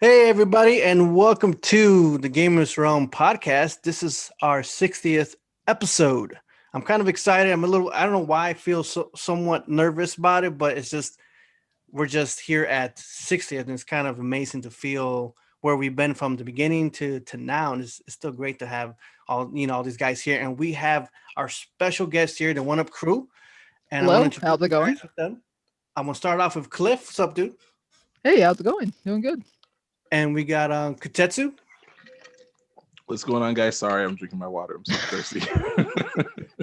Hey, everybody, and welcome to the Gamerz Realm podcast. This is our 60th episode. I'm kind of excited. I don't know why I feel somewhat nervous about it, but we're just here at 60th, and it's kind of amazing to feel where we've been from the beginning to now. And it's still great to have all these guys here. And we have our special guest here, the One Up crew. And I want to Hello, introduce how's it you going? guys with them. I'm going to start off with Cliff. What's up, dude? Hey, how's it going? Doing good. And we got KOTETSU. What's going on, guys? Sorry, I'm drinking my water. I'm so thirsty.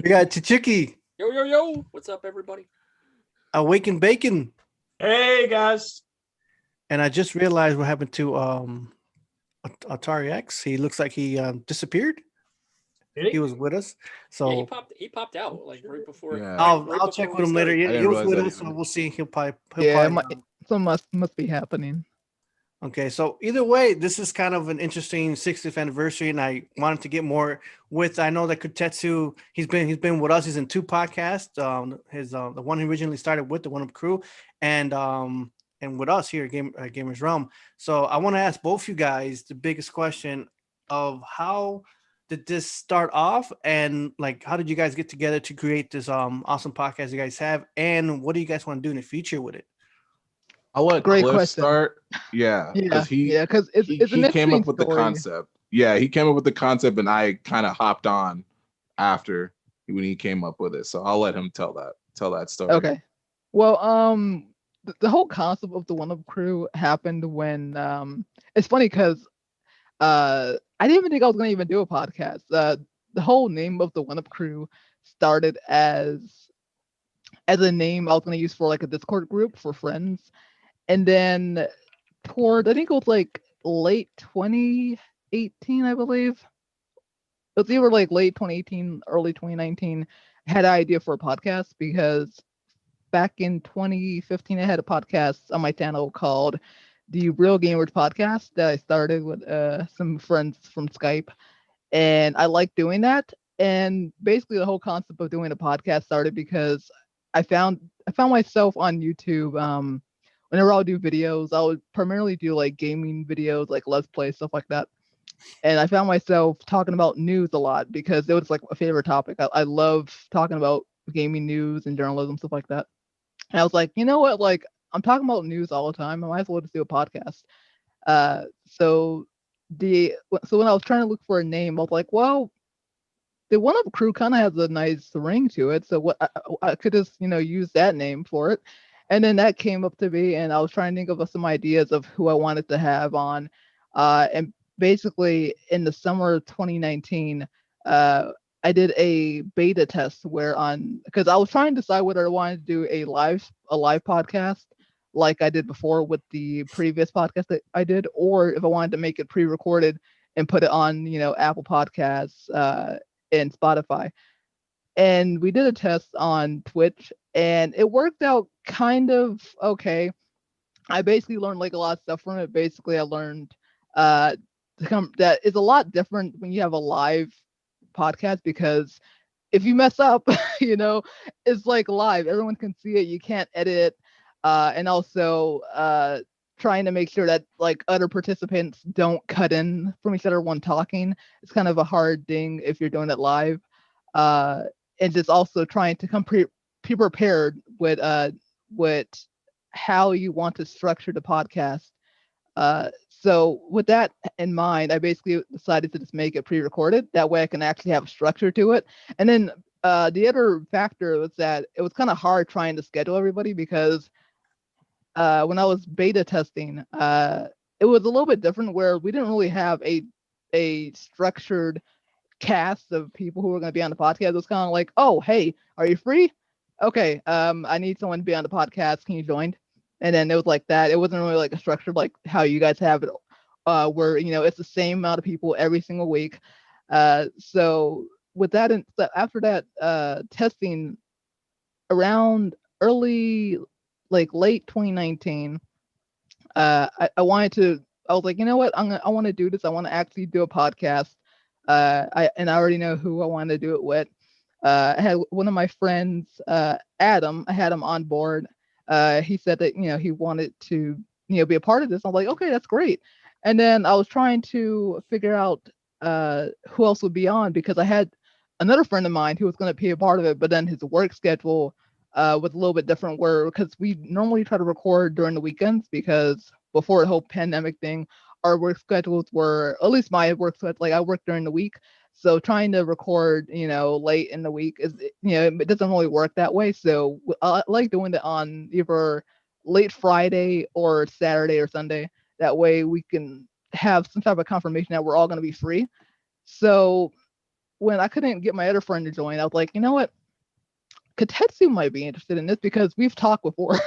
We got CHICHUKI. Yo. What's up, everybody? Awakened Bacon. Hey guys. And I just realized what happened to Atari X. He looks like he disappeared. He was with us. So yeah, he popped out like right before. Yeah. I'll check with him later. Yeah, he was with us, so we'll see. He'll probably Some must be happening. Okay, so either way, this is kind of an interesting 60th anniversary, and I wanted to get more with. I know that KOTETSU, he's been with us. He's in two podcasts. The one he originally started with, the One Up crew, and with us here at Gamerz Realm. So I want to ask both you guys the biggest question of how did this start off, and like how did you guys get together to create this awesome podcast you guys have, and what do you guys want to do in the future with it? I'll let Great Cliff question. start. Yeah, because he came up with the concept. Yeah, he came up with the concept, and I kind of hopped on after when he came up with it. So I'll let him tell that story. Okay. Well, the whole concept of the One Up crew happened when it's funny because I didn't even think I was gonna even do a podcast. The whole name of the One Up crew started as a name I was gonna use for like a Discord group for friends. And then toward, I think it was like late 2018, I believe. It was either like late 2018, early 2019. I had an idea for a podcast because back in 2015, I had a podcast on my channel called the Real Gamers Podcast that I started with some friends from Skype. And I like doing that. And basically the whole concept of doing a podcast started because I found myself on YouTube. Whenever I'll do videos, I would primarily do like gaming videos, like Let's Play, stuff like that. And I found myself talking about news a lot because it was like a favorite topic. I love talking about gaming news and journalism, stuff like that. And I was like, you know what? Like, I'm talking about news all the time. I might as well just do a podcast. So when I was trying to look for a name, I was like, well, the One Up crew kind of has a nice ring to it. So what I could just, use that name for it. And then that came up to me, and I was trying to think of some ideas of who I wanted to have on. And basically, in the summer of 2019, I did a beta test because I was trying to decide whether I wanted to do a live podcast like I did before with the previous podcast that I did, or if I wanted to make it pre-recorded and put it on, Apple Podcasts and Spotify. And we did a test on Twitch, and it worked out kind of okay. I basically learned like a lot of stuff from it. Basically, I learned that it's a lot different when you have a live podcast because if you mess up, it's like live. Everyone can see it. You can't edit. And also trying to make sure that like other participants don't cut in from each other when talking. It's kind of a hard thing if you're doing it live. And just also trying to come prepared with how you want to structure the podcast. So with that in mind, I basically decided to just make it pre-recorded. That way I can actually have a structure to it. And then the other factor was that it was kind of hard trying to schedule everybody because when I was beta testing, it was a little bit different where we didn't really have a structured cast of people who were going to be on the podcast. It was kind of like, oh, hey, are you free? Okay, I need someone to be on the podcast. Can you join? And then it was like that. It wasn't really like a structure like how you guys have it, where it's the same amount of people every single week. So with that, after that testing around early, like late 2019, I was like, you know what? I want to do this. I want to actually do a podcast. I already know who I wanted to do it with. I had one of my friends, Adam. I had him on board. He said that he wanted to be a part of this. I'm like, okay, that's great. And then I was trying to figure out who else would be on, because I had another friend of mine who was going to be a part of it, but then his work schedule was a little bit different, because we normally try to record during the weekends, because before the whole pandemic thing, our work schedules were, at least my work schedule, like I work during the week. So trying to record, late in the week is, it doesn't really work that way. So I like doing it on either late Friday or Saturday or Sunday. That way we can have some type of confirmation that we're all going to be free. So when I couldn't get my other friend to join, I was like, you know what? KOTETSU might be interested in this, because we've talked before.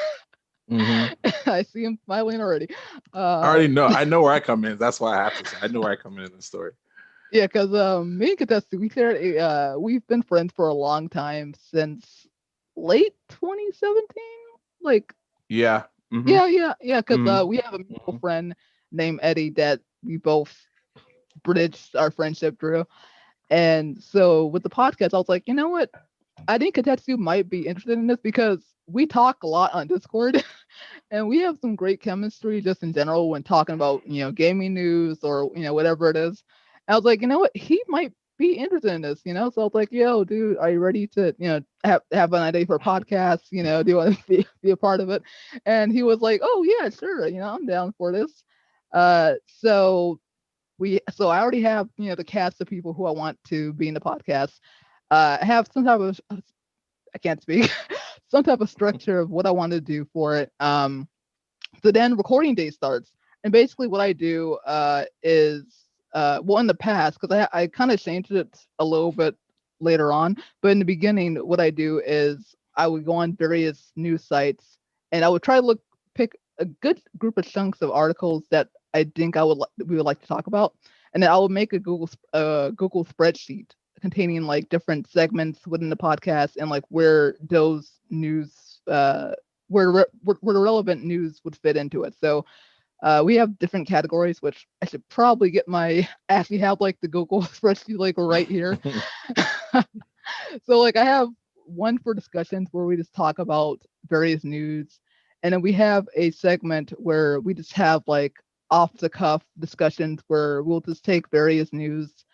I see him smiling already. I already know. I know where I come in. That's why I have to say. I know where I come in the story. Yeah, because me and KOTETSU, we've been friends for a long time, since late 2017. Like, yeah. Yeah. Because we have a mutual friend named Eddie that we both bridged our friendship through. And so with the podcast, I was like, you know what? I think KOTETSU might be interested in this, because we talk a lot on Discord and we have some great chemistry just in general when talking about, gaming news or, whatever it is. And I was like, you know what? He might be interested in this, So I was like, yo, dude, are you ready to, have an idea for a podcast? Do you want to be a part of it? And he was like, oh yeah, sure. I'm down for this. So I already have, the cast of people who I want to be in the podcast. I have some type of, I can't speak, some type of structure of what I want to do for it. So then recording day starts. And basically what I do is, in the past, because I kind of changed it a little bit later on, but in the beginning, what I do is I would go on various news sites and I would try to pick a good group of chunks of articles that I think we would like to talk about. And then I would make a Google spreadsheet containing like different segments within the podcast and like where those news, where the relevant news would fit into it. So we have different categories, which I should probably actually have like the Google spreadsheet like right here. So like I have one for discussions where we just talk about various news. And then we have a segment where we just have like off the cuff discussions where we'll just take various news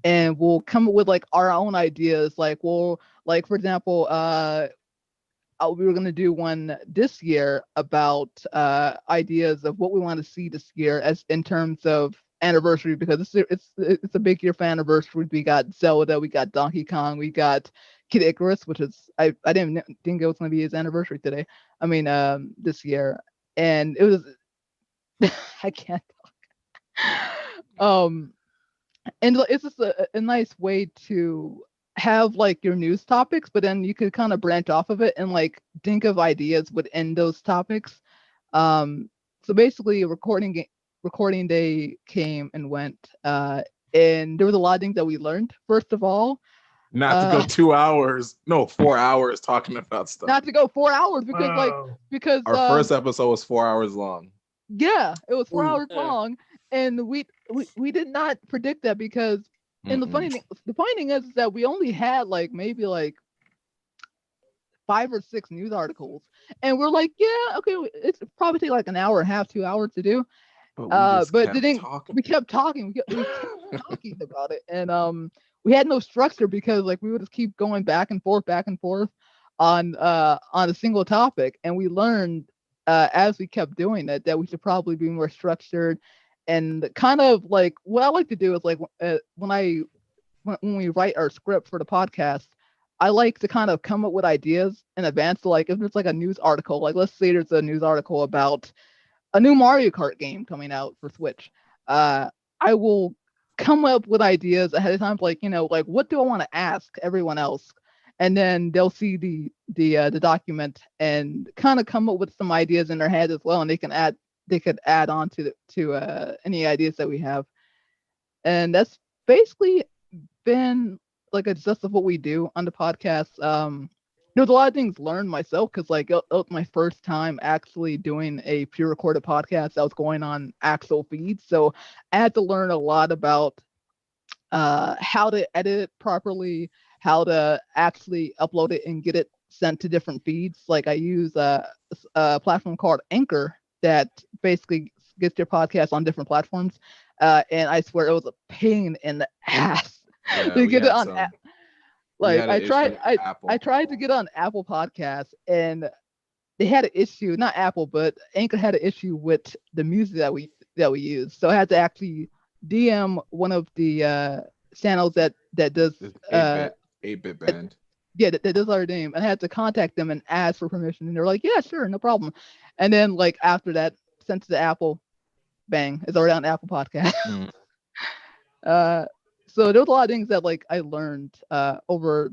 and we'll come up with like our own ideas. Like, well, like for example, we were going to do one this year about ideas of what we want to see this year as in terms of anniversary, because it's a big year for anniversary. We got Zelda, we got Donkey Kong, we got Kid Icarus, which is I didn't think it was going to be his anniversary today. I mean, this year, and it was I can't talk. And it's just a nice way to have like your news topics, but then you could kind of branch off of it and like think of ideas within those topics. So basically recording day came and went, and there was a lot of things that we learned. First of all, not to go 2 hours, no, 4 hours talking about stuff. Not to go 4 hours because our first episode was 4 hours long. Yeah, it was 4 hours long, and we did not predict that, because and the funny thing is that we only had like maybe like 5 or 6 news articles, and we're like, yeah, okay, it's probably take like an hour and a half, 2 hours to do. But we kept talking about it, and we had no structure, because like we would just keep going back and forth on a single topic, and we learned as we kept doing that we should probably be more structured. And kind of like what I like to do is like when we write our script for the podcast, I like to kind of come up with ideas in advance. So like if there's like a news article, like let's say there's a news article about a new Mario Kart game coming out for Switch, I will come up with ideas ahead of time, like like what do I want to ask everyone else, and then they'll see the document and kind of come up with some ideas in their head as well, and they could add on to any ideas that we have. And that's basically been like a gist of what we do on the podcast. There's a lot of things learned myself, because like it was my first time actually doing a pre-recorded podcast that was going on actual feeds, so I had to learn a lot about how to edit it properly, how to actually upload it and get it sent to different feeds. Like I use a platform called Anchor that basically get your podcast on different platforms, and I swear it was a pain in the ass to get it on. I tried to get on Apple Podcasts, and they had an issue. Not Apple, but Anchor had an issue with the music that we use. So I had to actually DM one of the channels that does 8-bit band. Yeah, that does our name. And I had to contact them and ask for permission, and they're like, "Yeah, sure, no problem." And then like after that, sent to the Apple, bang, it's already on Apple Podcast. So there was a lot of things that like I learned over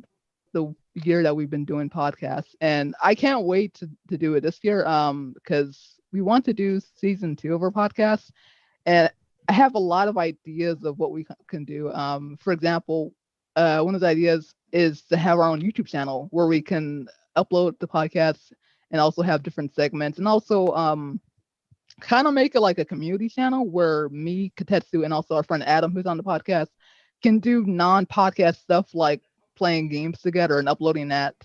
the year that we've been doing podcasts, and I can't wait to do it this year because we want to do season 2 of our podcast, and I have a lot of ideas of what we can do. For example, one of the ideas is to have our own YouTube channel where we can upload the podcasts and also have different segments, and also kind of make it like a community channel where me, KOTETSU, and also our friend Adam, who's on the podcast, can do non-podcast stuff like playing games together and uploading that.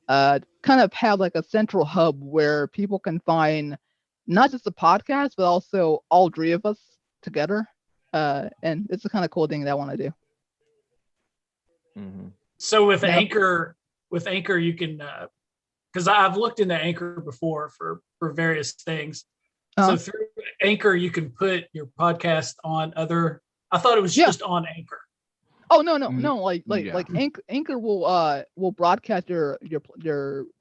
Kind of have like a central hub where people can find not just the podcast, but also all 3 of us together. And it's the kind of cool thing that I want to do. So with Anchor, you can, because I've looked into Anchor before for various things. So through Anchor, you can put your podcast on other. I thought it was just on Anchor. Oh no! Like Anchor will broadcast your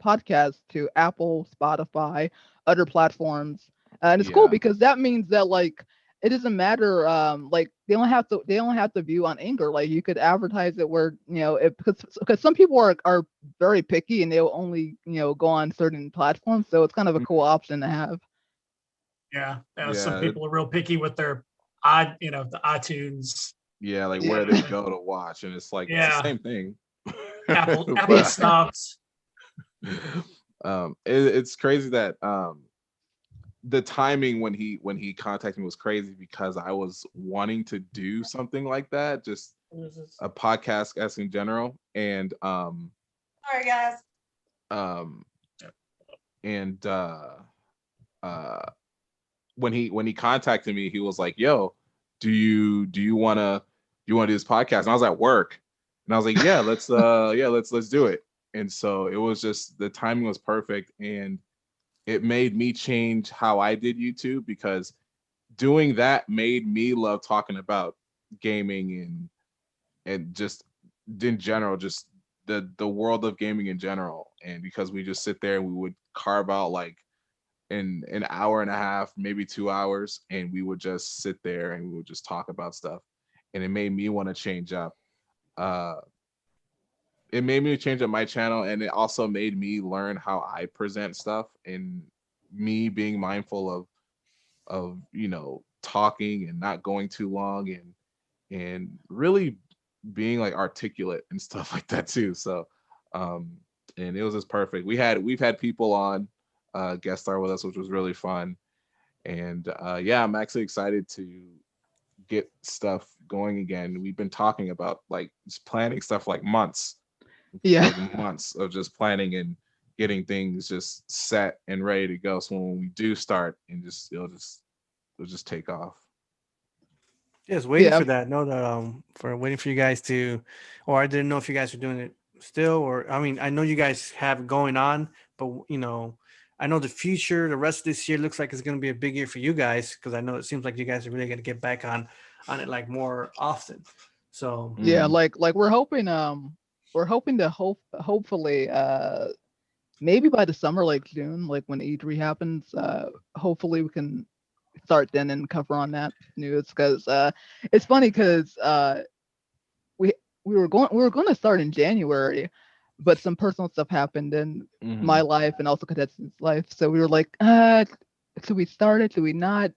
podcast to Apple, Spotify, other platforms, and it's cool because that means that like it doesn't matter. Like they don't have to view on Anchor. Like you could advertise it where because some people are very picky and they'll only go on certain platforms. So it's kind of a cool option to have. Yeah. Some people are real picky with their the iTunes. Yeah, like where they go to watch, and it's like it's the same thing. Apple snobs. It's crazy that the timing when he contacted me was crazy because I was wanting to do something like that, just a podcast as in general, and sorry guys. And when he contacted me, he was like, "Yo, do you want to do this podcast?" And I was at work, and I was like, "Yeah, let's do it." And so it was just the timing was perfect, and it made me change how I did YouTube because doing that made me love talking about gaming and just in general, just the world of gaming in general. And because we just sit there and we would carve out like in an hour and a half, maybe 2 hours, and we would just sit there and we would just talk about stuff. And it made me want to change up. It made me change up my channel, and it also made me learn how I present stuff and me being mindful of talking and not going too long and really being like articulate and stuff like that too. So and it was just perfect. We've had people on guest star with us, which was really fun. And I'm actually excited to get stuff going again. We've been talking about like just planning stuff like months of just planning and getting things just set and ready to go. So when we do start, and it'll just take off. Just waiting for that. No, that for waiting for you guys to, or I didn't know if you guys are doing it still, or I mean, I know you guys have it going on, but I know the future, the rest of this year looks like it's going to be a big year for you guys, because I know it seems like you guys are really going to get back on it like more often. So like we're hoping to hopefully maybe by the summer, like June, like when E3 happens, hopefully we can start then and cover on that news, because it's funny because we were going to start in January, but some personal stuff happened in my life and also KOTETSU's life. So we were like, should we start it? Should we not?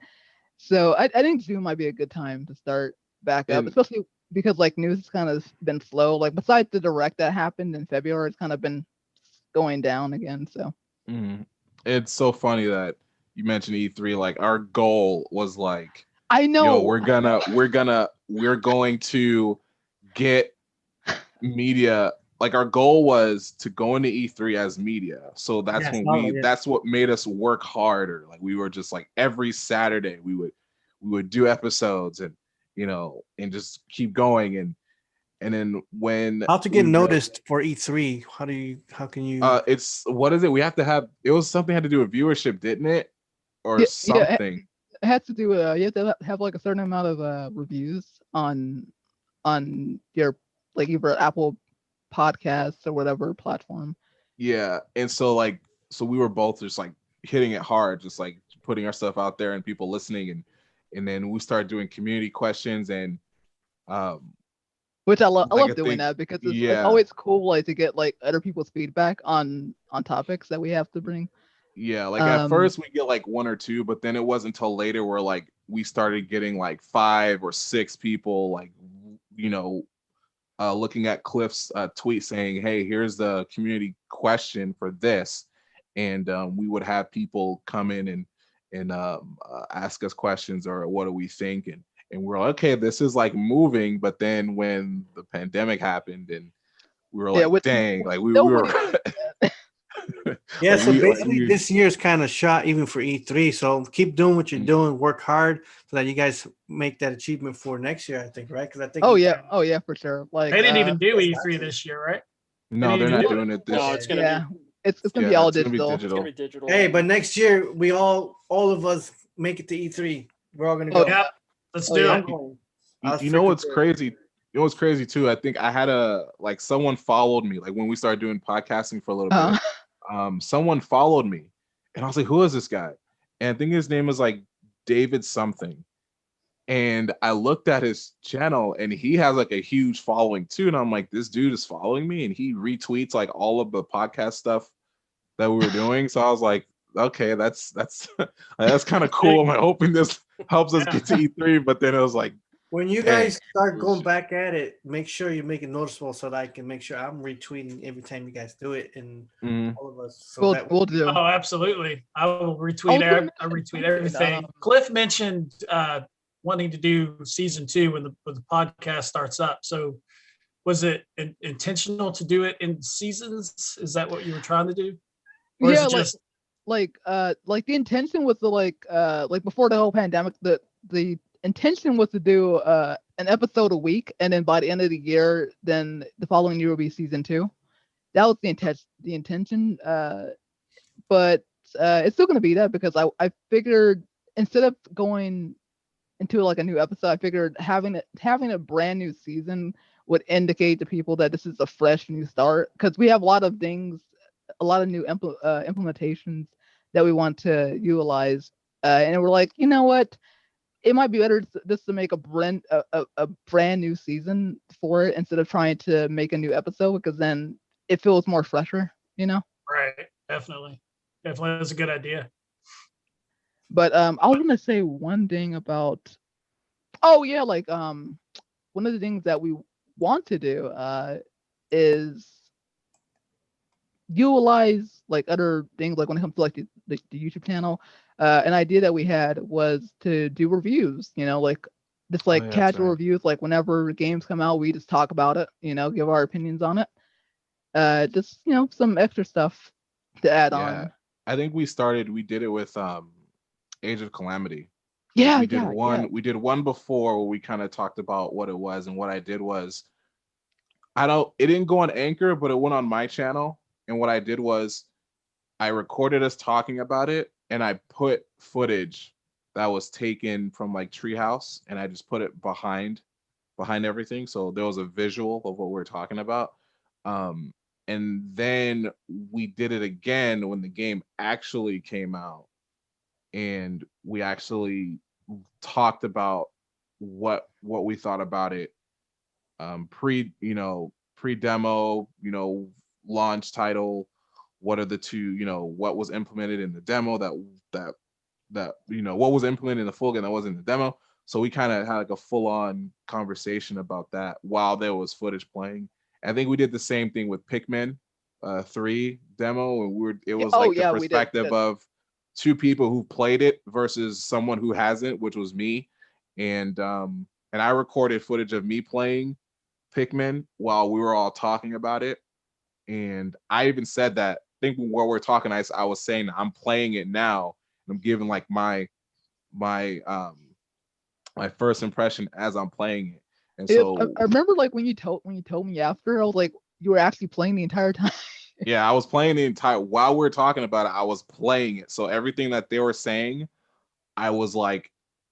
So I think June might be a good time to start back up, especially because like news has kind of been slow. Like besides the direct that happened in February, it's kind of been going down again. So it's so funny that you mentioned E3. Like our goal was like, I know we're going to get media like our goal was to go into E3 as media. So that's Yes, that's what made us work harder. Like we were just like every Saturday we would do episodes and and just keep going and then when How to get noticed for E3? How can you it's what is it? We have to have it was something had to do with viewership, didn't it? Or something. It has to do with you have to have like a certain amount of reviews on your like either Apple Podcasts or whatever platform. Yeah, and so we were both just like hitting it hard, just like putting our stuff out there and people listening, and then we started doing community questions and which I love doing that because it's always cool like to get like other people's feedback on topics that we have to bring. Yeah, like at first we get like one or two, but then it wasn't until later where like we started getting like 5 or 6 people like looking at Cliff's tweet saying, hey, here's the community question for this. And we would have people come in and ask us questions or what do we think? And we're like, okay, this is like moving. But then when the pandemic happened and we were like, dang, like we were. Yeah, so basically this year's kind of shot even for E3. So keep doing what you're doing, work hard so that you guys make that achievement for next year, I think, right? Because I think oh yeah, for sure. Like they didn't even do E3 this year, right? No, they're not doing it this year. No, it's gonna be it's gonna be all digital. It's gonna be digital. Hey, but next year we all of us make it to E3. We're all gonna go. Yeah, let's do it. You know what's crazy? You know what's crazy too? I think I had someone followed me like when we started doing podcasting for a little bit. Someone followed me and I was like, who is this guy? And I think his name was like David something. And I looked at his channel and he has like a huge following too. And I'm like, this dude is following me and he retweets like all of the podcast stuff that we were doing. So I was like, okay, that's kind of cool. I'm hoping this helps us get to E3. But then it was like, when you guys start going back at it, make sure you make it noticeable so that I can make sure I'm retweeting every time you guys do it and all of us. So we'll do. Oh, absolutely. I will retweet. I retweet everything. Cliff mentioned wanting to do season 2 when the podcast starts up. So was it intentional to do it in seasons? Is that what you were trying to do? Or yeah, is it just like the intention was to like before the whole pandemic, the intention was to do an episode a week, and then by the end of the year, then the following year will be season 2. That was the intention. But it's still gonna be that because I figured instead of going into like a new episode, I figured having a brand new season would indicate to people that this is a fresh new start because we have a lot of things, a lot of new implementations that we want to utilize, and we're like, you know what? It might be better just to make a brand new season for it instead of trying to make a new episode because then it feels more fresher, Right, definitely. That's a good idea. But I was gonna say one thing about one of the things that we want to do is utilize like other things like when it comes to like the YouTube channel. An idea that we had was to do reviews, like just like casual reviews, like whenever games come out, we just talk about it, give our opinions on it. Just some extra stuff to add on. I think we did it with Age of Calamity. We did one before where we kind of talked about what it was, and what I did was it didn't go on Anchor, but it went on my channel. And what I did was I recorded us talking about it and I put footage that was taken from like Treehouse and I just put it behind everything. So there was a visual of what we're talking about. And then we did it again when the game actually came out. And we actually talked about what we thought about it pre-demo, launch title, what are the two, what was implemented in the demo that what was implemented in the full game that wasn't in the demo. So we kind of had like a full-on conversation about that while there was footage playing. I think we did the same thing with Pikmin 3 demo, and it was the perspective of 2 people who played it versus someone who hasn't, which was me. And I recorded footage of me playing Pikmin while we were all talking about it. And I even said that, I think while we're talking, I was saying I'm playing it now. And I'm giving like my first impression as I'm playing it. And so I remember like when you told me after, I was like, you were actually playing the entire time. yeah, I was playing the entire, while we were talking about it, I was playing it. So everything that they were saying, I was like,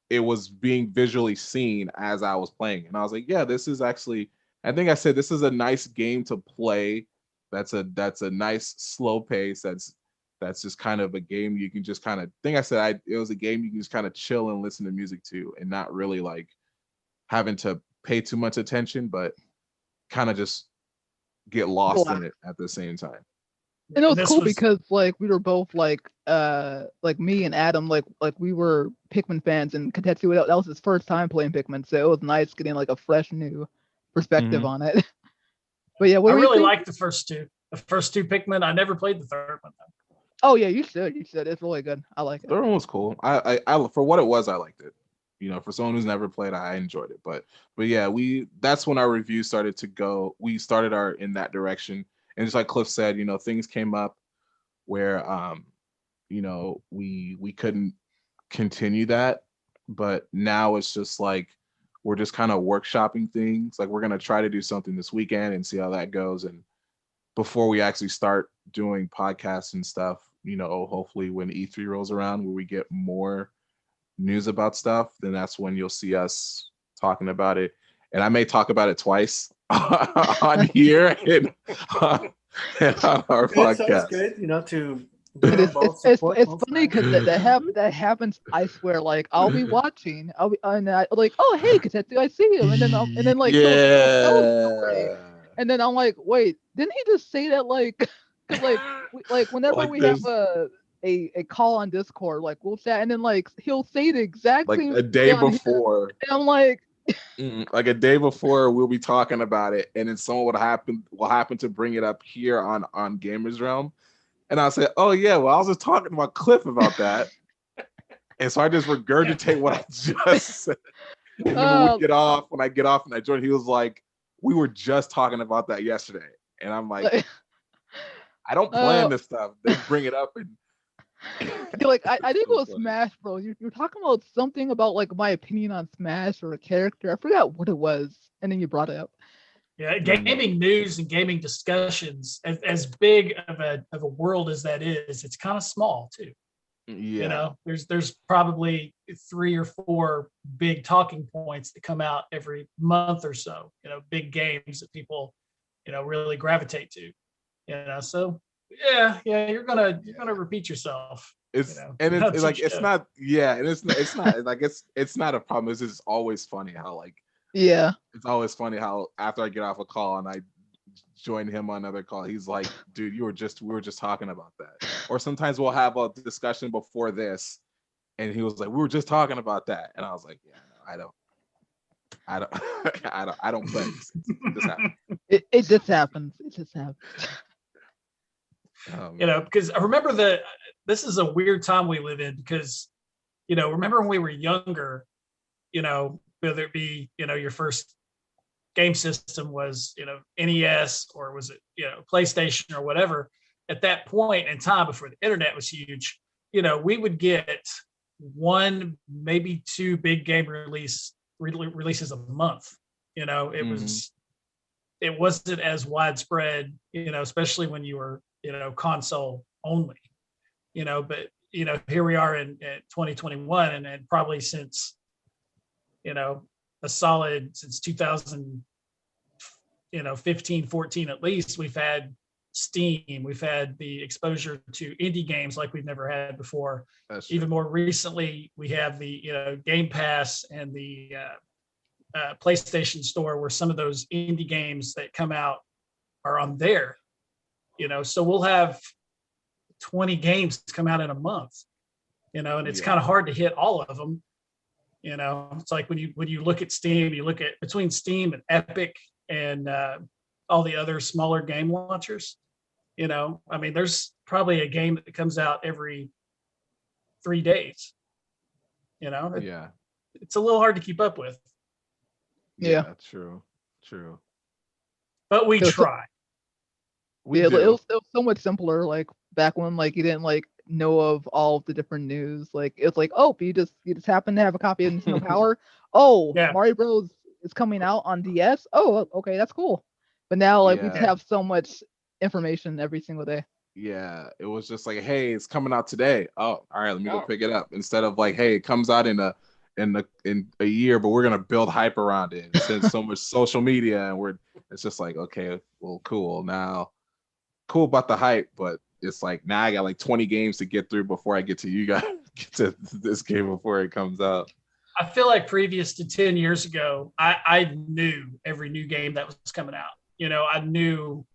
it was being visually seen as I was playing. And I was like, yeah, this is actually, I think I said this is a nice game to play. That's a nice slow pace. That's just kind of a game you can just kind of, I think I said it was a game you can just kind of chill and listen to music to, and not really like having to pay too much attention, but kind of just get lost in it at the same time. And it was cool because like we were both like me and Adam like we were Pikmin fans, and KOTETSU, that was his first time playing Pikmin, so it was nice getting like a fresh new perspective on it. But yeah, I really liked the first two Pikmin. I never played the third one though. Oh yeah, you should. It's really good. I like it. The third one was cool. I for what it was, I liked it. You know, for someone who's never played, I enjoyed it. But yeah, that's when our review started to go. We started in that direction. And just like Cliff said, you know, things came up where you know, we couldn't continue that. But now it's just like we're just kind of workshopping things. Like we're gonna try to do something this weekend and see how that goes. And before we actually start doing podcasts and stuff, you know, hopefully when E3 rolls around, where we get more news about stuff, then that's when you'll see us talking about it. And I may talk about it twice on here and on our podcast. It's good, you know, to it's funny because that happens. I swear, like I'll be watching, like, oh hey, KOTETSU, I see him, and then like he'll tell a story, and then I'm like, wait, didn't he just say that? Like, whenever like we have a call on Discord, like we'll chat, and then like he'll say the exact like same a day before, and I'm like. Like a day before, we'll be talking about it, and then someone will happen to bring it up here on Gamerz Realm, and I'll say, "Oh yeah, well I was just talking about Cliff about that," and so I just regurgitate what I just said. And then when I get off and I joined, he was like, "We were just talking about that yesterday," and I'm like, "I don't plan this stuff. They bring it up and." You're like, I think it was Smash Bros. You're talking about something about like my opinion on Smash or a character. I forgot what it was, and then you brought it up. Yeah, gaming news and gaming discussions, as big of a world as that is, it's kind of small too. Yeah. You know, there's probably 3 or 4 big talking points that come out every month or so. You know, big games that people, you know, really gravitate to. You know, so. Yeah, you're gonna repeat yourself. It's, you know, and it's like it's not, yeah, and it's not like it's not a problem. It's just always funny how like, yeah, it's always funny how after I get off a call and I join him on another call, he's like, dude, we were just talking about that. Or sometimes we'll have a discussion before this, and he was like, we were just talking about that, and I was like, yeah, no, I don't play. It just happens. It just happens. You know, because I remember this is a weird time we live in, because, you know, remember when we were younger, you know, whether it be, you know, your first game system was, you know, NES, or was it, you know, PlayStation or whatever. At that point in time, before the internet was huge, you know, we would get 1, maybe 2 big game releases a month. You know, it wasn't as widespread, you know, especially when you were, you know, console only, you know, but, you know, here we are in 2021, and probably since, you know, since 2000, you know, 15, 14 at least, we've had Steam, we've had the exposure to indie games like we've never had before. Even more recently, we have the, you know, Game Pass and the PlayStation Store, where some of those indie games that come out are on there. You know, so we'll have 20 games come out in a month, you know, and it's kind of hard to hit all of them. You know, it's like when you look at Steam, you look at between Steam and Epic and all the other smaller game launchers, you know, I mean, there's probably a game that comes out every 3 days, you know. It's a little hard to keep up with. Yeah, true. But we try. We Yeah, do. it was so much simpler. Like back when like you didn't like know of all of the different news. Like it's like, oh, you just happen to have a copy of Nintendo Power. Oh, Yeah. Mario Bros is coming out on DS. Oh, okay, that's cool. But now like we just Yeah. have so much information every single day. Yeah, it was just like, hey, it's coming out today. Oh, all right, let me go Oh. pick it up. Instead of like, hey, it comes out in a year, but we're gonna build hype around it. Since so much social media, and it's just like, okay, well, cool. Now, cool about the hype, but it's like now I got like 20 games to get through before I get to you guys, get to this game before it comes out. I feel like previous to 10 years ago, I knew every new game that was coming out. You know, I knew,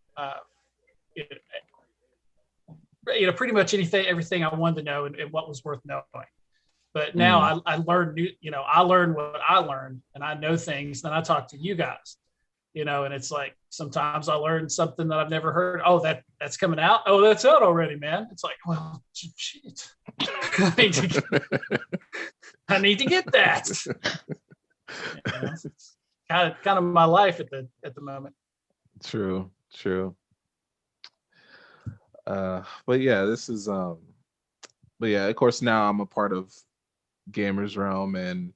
pretty much everything I wanted to know and what was worth knowing. But now I learned I learned what I learned, and I know things. Then I talk to you guys, and it's like sometimes I learn something that I've never heard. Oh, that's coming out. Oh, that's out already, man. It's like, well, shit. I need to get that. It's kind of my life at the moment. True. But yeah, this is but yeah, of course now I'm a part of Gamerz Realm and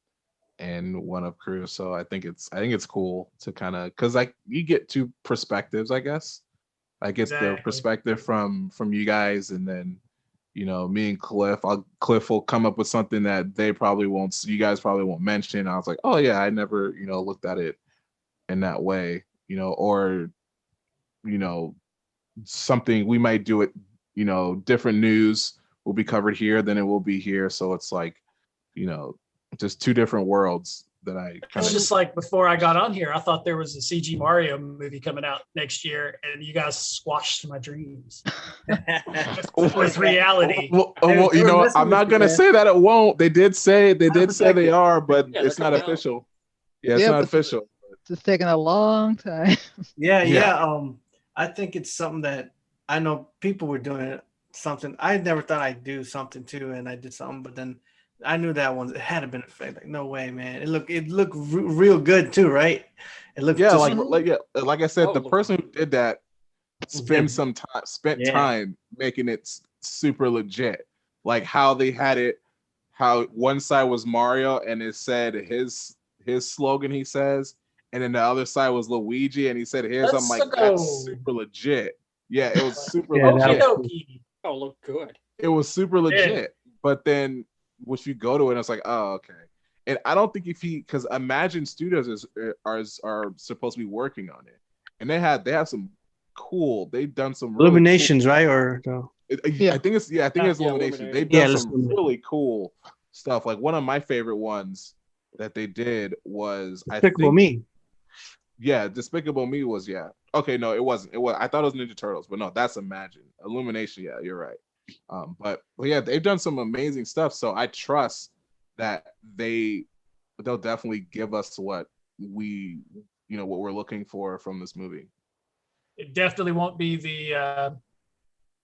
one of crew, so I think it's cool to kind of, because like you get two perspectives, I guess. I get the perspective from you guys, and then me and Cliff will come up with something that you guys probably won't mention. I was like, oh yeah, I never looked at it in that way, or something we might do it, different news will be covered here than it will be here. So it's like, just two different worlds that I kind It's of just like before I got on here, I thought there was a CG Mario movie coming out next year, and you guys squashed my dreams with reality. Well, They were messing I'm with not you, gonna man. say that it won't. They did say they are, but Yeah, it's they're not coming out. official. Yeah, it's Yeah, not but- official. It's just taking a long time. Yeah. I think it's something that I know people were doing it. Something I never thought I'd do something too, and I did something, but then I knew that one it had to been a fake. Like, no way, man. It looked real good too, right? It looked Yeah, just like I said, Oh, the look. person who did that spent Yeah. time making it super legit. Like how they had it, how one side was Mario and it said his slogan, he says, and then the other side was Luigi and he said his. I'm like, that's super legit. Yeah, it was super Yeah, legit. that was Oh, look good. It was super legit. But then once you go to it, it's like, oh, okay. And I don't think because Imagine Studios are supposed to be working on it, and they have some cool. They've done some really Illuminations, cool, right? Or no? Yeah. I think it's Illumination. Illumination. They've Yeah, done let's some do it. really cool stuff. Like one of my favorite ones that they did was Despicable Me. Yeah, Despicable Me was Okay, no, it wasn't. I thought it was Ninja Turtles, but no, that's Imagine. Illumination. Yeah, you're right. But yeah, they've done some amazing stuff. So I trust that they'll definitely give us what we what we're looking for from this movie. It definitely won't be the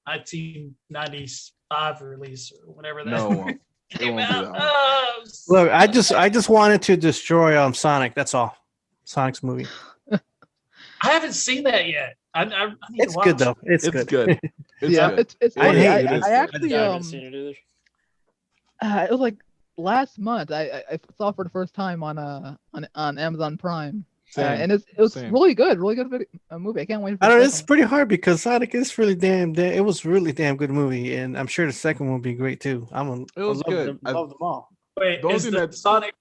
1995 release or whatever that No, it came won't be out. that one. Look, I just wanted to destroy Sonic. That's all. Sonic's movie. I haven't seen that yet. I need It's to watch good though. It's good. It's Yeah, good. it's It funny. is. I It is good. actually I haven't seen it either. it was like last month I saw it for the first time on Amazon Prime. Same, And it was same. really good movie. I can't wait for I the don't know. It's second pretty hard because Sonic is really it was really damn good movie, and I'm sure the second one will be great too. It was good. Love them all. Wait, The only is thing the that's- Sonic?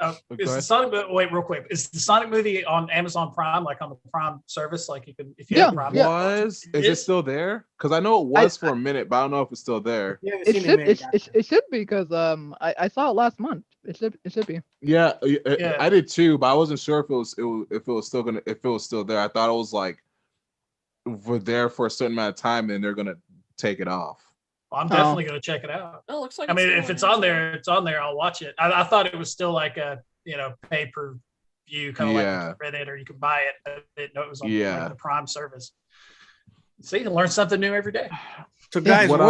Go Is the ahead. Sonic? Wait, real quick. Is the Sonic movie on Amazon Prime, like on the Prime service? Like you can, if you Yeah, have Prime, yeah. Is it still there? Because I know it was for a minute, but I don't know if it's still there. You haven't It seen should man, gotcha. it should be because I saw it last month. It should be. Yeah, Yeah. I did too, but I wasn't sure if it was still there. I thought it was like we're there for a certain amount of time and they're gonna take it off. Well, I'm definitely gonna check it out. Oh, looks like. I mean, still if it's Amazon. on there, it's on there. I'll watch it. I thought it was still like a pay per view, kind of like Yeah. you can rent it or you can buy it. I didn't know it was on Yeah. like the Prime service. See, you learn something new every day. So guys, What,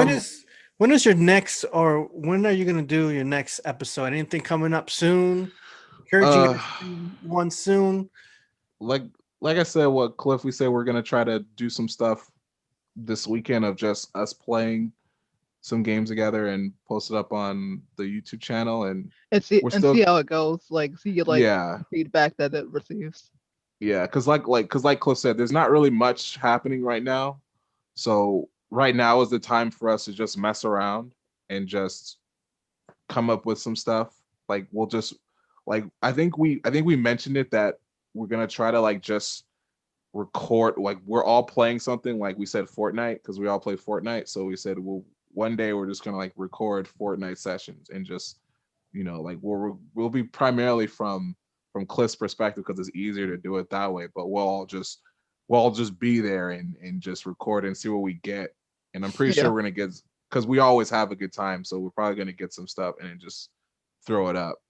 when is your next, or when are you gonna do your next episode? Anything coming up soon? Encouraging you to do one soon. like like I said, what Cliff, we said we're gonna try to do some stuff this weekend of just us playing some games together and post it up on the YouTube channel, and see we're still see how it goes. Like see yeah, feedback that it receives. yeah, because like Cliff said, there's not really much happening right now, so right now is the time for us to just mess around and just come up with some stuff. Like we'll just like I think we mentioned it that we're gonna try to like just record, like we're all playing something, like we said Fortnite, because we all play Fortnite. So we said one day we're just gonna like record Fortnite sessions and just, like we'll be primarily from Cliff's perspective because it's easier to do it that way. But we'll all just be there and just record and see what we get. And I'm pretty sure we're gonna get, because we always have a good time. So we're probably gonna get some stuff and then just throw it up,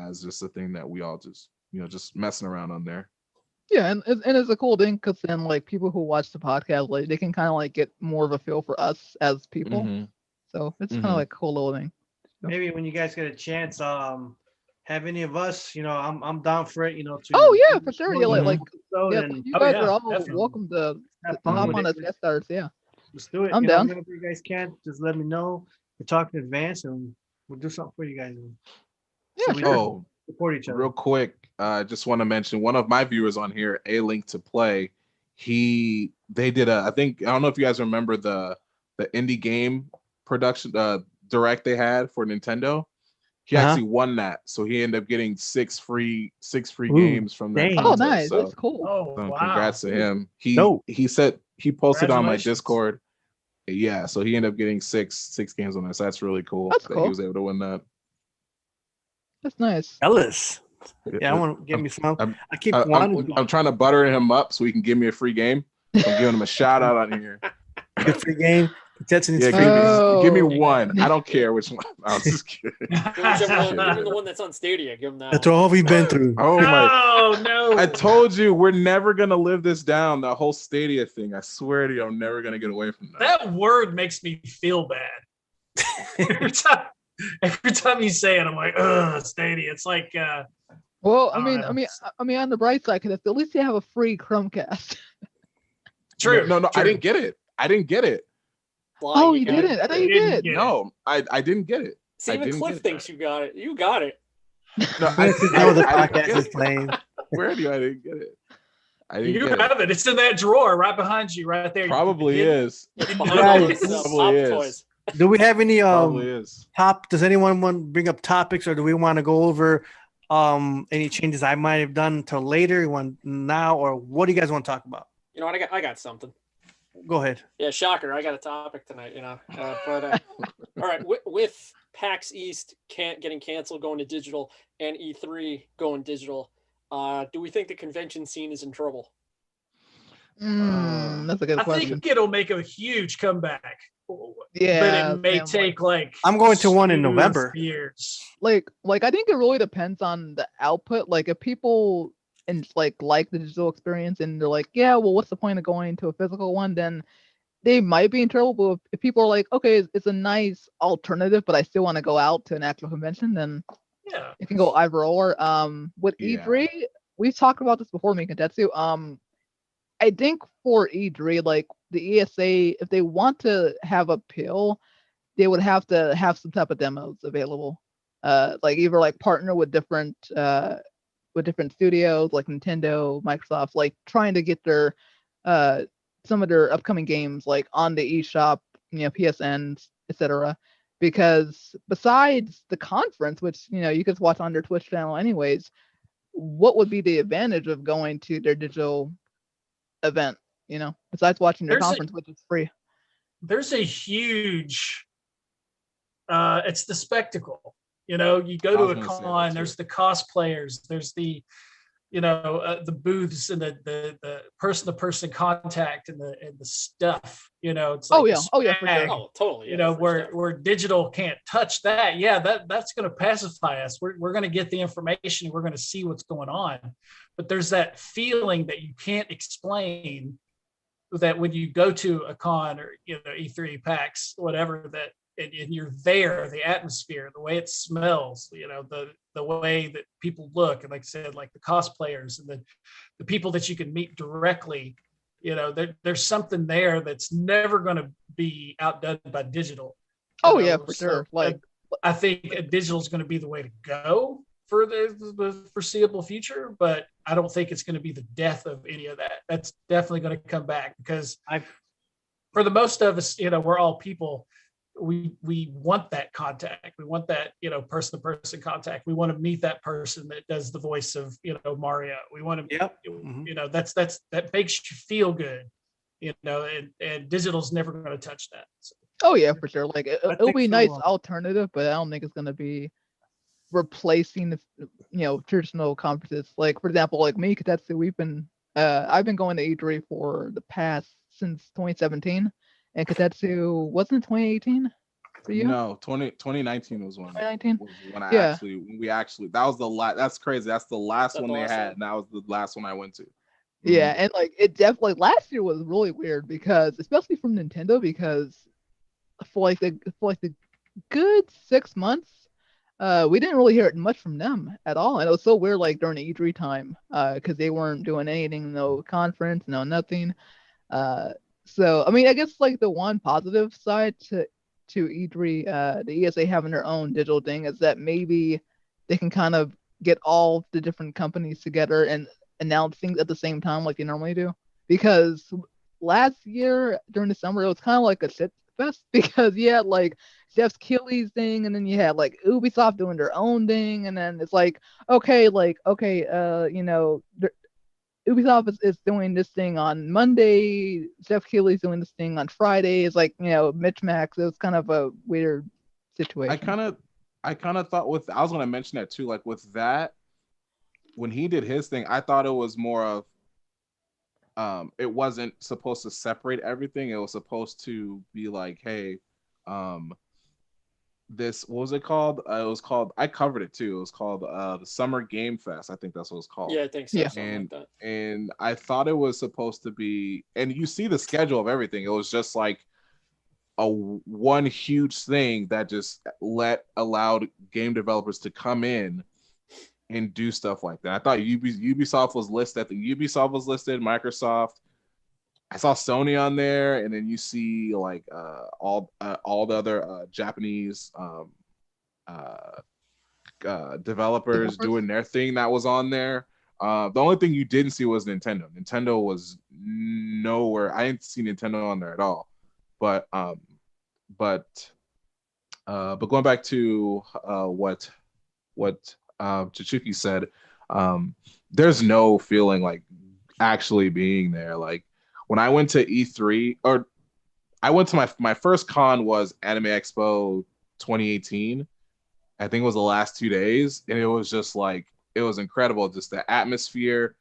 as just a thing that we all just, just messing around on there. Yeah, and it's a cool thing because then like people who watch the podcast, like they can kind of like get more of a feel for us as people. Mm-hmm. So it's kind of like a cool little thing. Maybe when you guys get a chance, have any of us, I'm down for it, to Oh yeah, for sure. Yeah, like and you guys are all definitely. welcome to have hop fun with on it. as guest stars. Yeah, Let's do it. I'm down. Whenever you guys can, just let me know. We're talking in advance and we'll do something for you guys. Yeah, we sure. support each other. Real quick, just want to mention one of my viewers on here, A Link to Play. They did I don't know if you guys remember the indie game production direct they had for Nintendo. He actually won that, so he ended up getting six free games from that. Dang. Oh, contest. nice. So, That's cool. Oh, wow. congrats to him. No. He said he posted on my Congratulations. Discord. Yeah, so he ended up getting six games on there. So that's really cool That's that cool. he was able to win that. That's nice. Ellis. Yeah, I want to give me some. I keep wanting. I'm trying to butter him up so he can give me a free game. So I'm giving him a shout out on here. Good free game. Tetsu needs Yeah, free give me Oh. one. I don't care which one. I was just kidding. Give him the one that's on Stadia. Give him that. That's all we've been through. Oh my! Oh no! I told you we're never gonna live this down. The whole Stadia thing. I swear to you, I'm never gonna get away from that. That word makes me feel bad. Every time you say it, I'm like, ugh, Stadia. It's like, Well, I don't know. I mean, on the bright side, because at least you have a free Chromecast. true. No, true. I didn't get it. Oh, you got it. didn't? I thought you didn't did. get it. No, I didn't get it. See, I even didn't Cliff get thinks you got it. You got it. No, This is how the I didn't podcast get is it. playing. Where do I didn't get it? I didn't You get have it. It's in that drawer right behind you, right there. it. Probably You is. It's Guys, behind all those, probably pop is. toys. Do we have any Probably is. does anyone want to bring up topics, or do we want to go over any changes I might have done till later? You want now, or what do you guys want to talk about? You know what? I got something. Go ahead. Yeah, shocker. I got a topic tonight, all right, with PAX East getting canceled, going to digital, and E3 going digital, do we think the convention scene is in trouble? That's a good I question. think it'll make a huge comeback. Yeah, but it may Sam, take like I'm going to one in 2 November. years. like I think it really depends on the output. Like if people like the digital experience and they're like, yeah, well, what's the point of going to a physical one? Then they might be in trouble. But if people are like, okay, it's a nice alternative, but I still want to go out to an actual convention, then Yeah. it can go either or. With Yeah. E3, we've talked about this before, me and KOTETSU. I think for E3, like the ESA, if they want to have a pill, they would have to have some type of demos available. Like either like partner with different studios like Nintendo, Microsoft, like trying to get their some of their upcoming games like on the eShop, PSNs, etc. Because besides the conference, which you could watch on their Twitch channel anyways, what would be the advantage of going to their digital event? Besides watching their conference, which is free. There's a huge it's the spectacle. You go to a con, there's the cosplayers, there's the the booths and the person-to-person contact and the stuff. It's like yeah, for sure. Oh, totally. Where digital can't touch that. Yeah, that's going to pacify us. We're going to get the information. We're going to see what's going on. But there's that feeling that you can't explain, that when you go to a con or E3, PAX, whatever, and you're there, the atmosphere, the way it smells, the way that people look, and like I said, like the cosplayers and the people that you can meet directly, there's something there that's never going to be outdone by digital. Oh yeah, for sure. Like I think digital is going to be the way to go for the foreseeable future, but I don't think it's going to be the death of any of that. That's definitely going to come back, because for the most of us, we're all people. We want that contact. We want that, person to person contact. We want to meet that person that does the voice of, Mario. We want to, that makes you feel good, and digital's never going to touch that. So. Oh yeah, for sure. Like it'll be a nice alternative, but I don't think it's going to be replacing the, traditional conferences. Like for example, like me, KOTETSU, I've been going to E3 for the past since 2017. And KOTETSU wasn't 2018 for you? No, 2019 was when. 2019. When that was the last. That's crazy. That's the last one they had, and that was the last one I went to. Yeah, and like it definitely last year was really weird, because especially from Nintendo, because for the good 6 months, we didn't really hear much from them at all, and it was so weird, like during the E3 time, because they weren't doing anything, no conference, no nothing. So, I mean, I guess like the one positive side to E3, the ESA having their own digital thing, is that maybe they can kind of get all the different companies together and announce things at the same time like they normally do. Because last year during the summer, it was kind of like a shit fest, because you had like Jeff Keighley's thing, and then you had like Ubisoft doing their own thing, and then it's like, okay, Ubisoft is doing this thing on Monday. Jeff Keighley's doing this thing on Friday. It's like, Mitch Max. It was kind of a weird situation. I kind of thought I was going to mention that too. Like with that, when he did his thing, I thought it was more of, it wasn't supposed to separate everything. It was supposed to be like, hey, what was it called? It was called, I covered it too. It was called the Summer Game Fest. I think that's what it's called. Yeah, I think so. Yeah. And I thought it was supposed to be, and you see the schedule of everything. It was just like one huge thing that just allowed game developers to come in and do stuff like that. I thought Ubisoft was listed. Ubisoft was listed, Microsoft. I saw Sony on there, and then you see like all the other Japanese developers doing their thing that was on there. The only thing you didn't see was Nintendo. Nintendo was nowhere. I didn't see Nintendo on there at all. But going back to what Chichuki said, there's no feeling like actually being there. Like when I went to E3, or I went to my first con was Anime Expo 2018. I think it was the last 2 days, and it was just like, it was incredible. Just the atmosphere,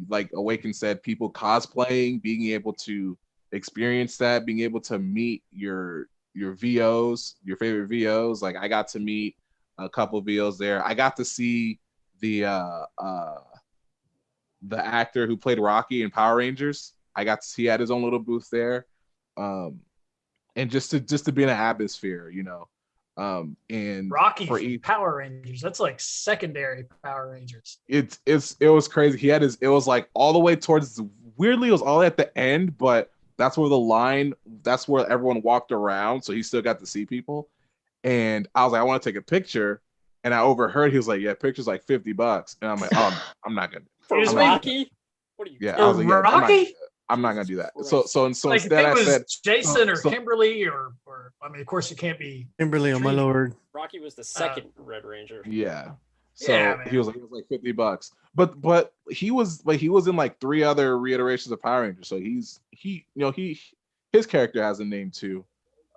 like Awaken said, people cosplaying, being able to experience that, being able to meet your VOs, your favorite VOs. Like I got to meet a couple of VOs there. I got to see the actor who played Rocky in Power Rangers. He had his own little booth there, and just to be in an atmosphere, and Rocky for Power Rangers, that's like secondary Power Rangers. It was crazy. It was like all the way towards, weirdly, it was all at the end, but that's where everyone walked around, so he still got to see people. And I was like, I want to take a picture, and I overheard he was like, yeah, picture's like $50, and I'm like, oh, I'm not gonna. For Rocky? What are you? Yeah, I was like, yeah, Rocky? I'm not gonna do that. So like instead I said Jason or Kimberly or I mean, of course it can't be Kimberly, oh my lord. Rocky was the second Red Ranger. Yeah. So yeah, he was like $50. But he was in like 3 other reiterations of Power Rangers. So his character has a name too.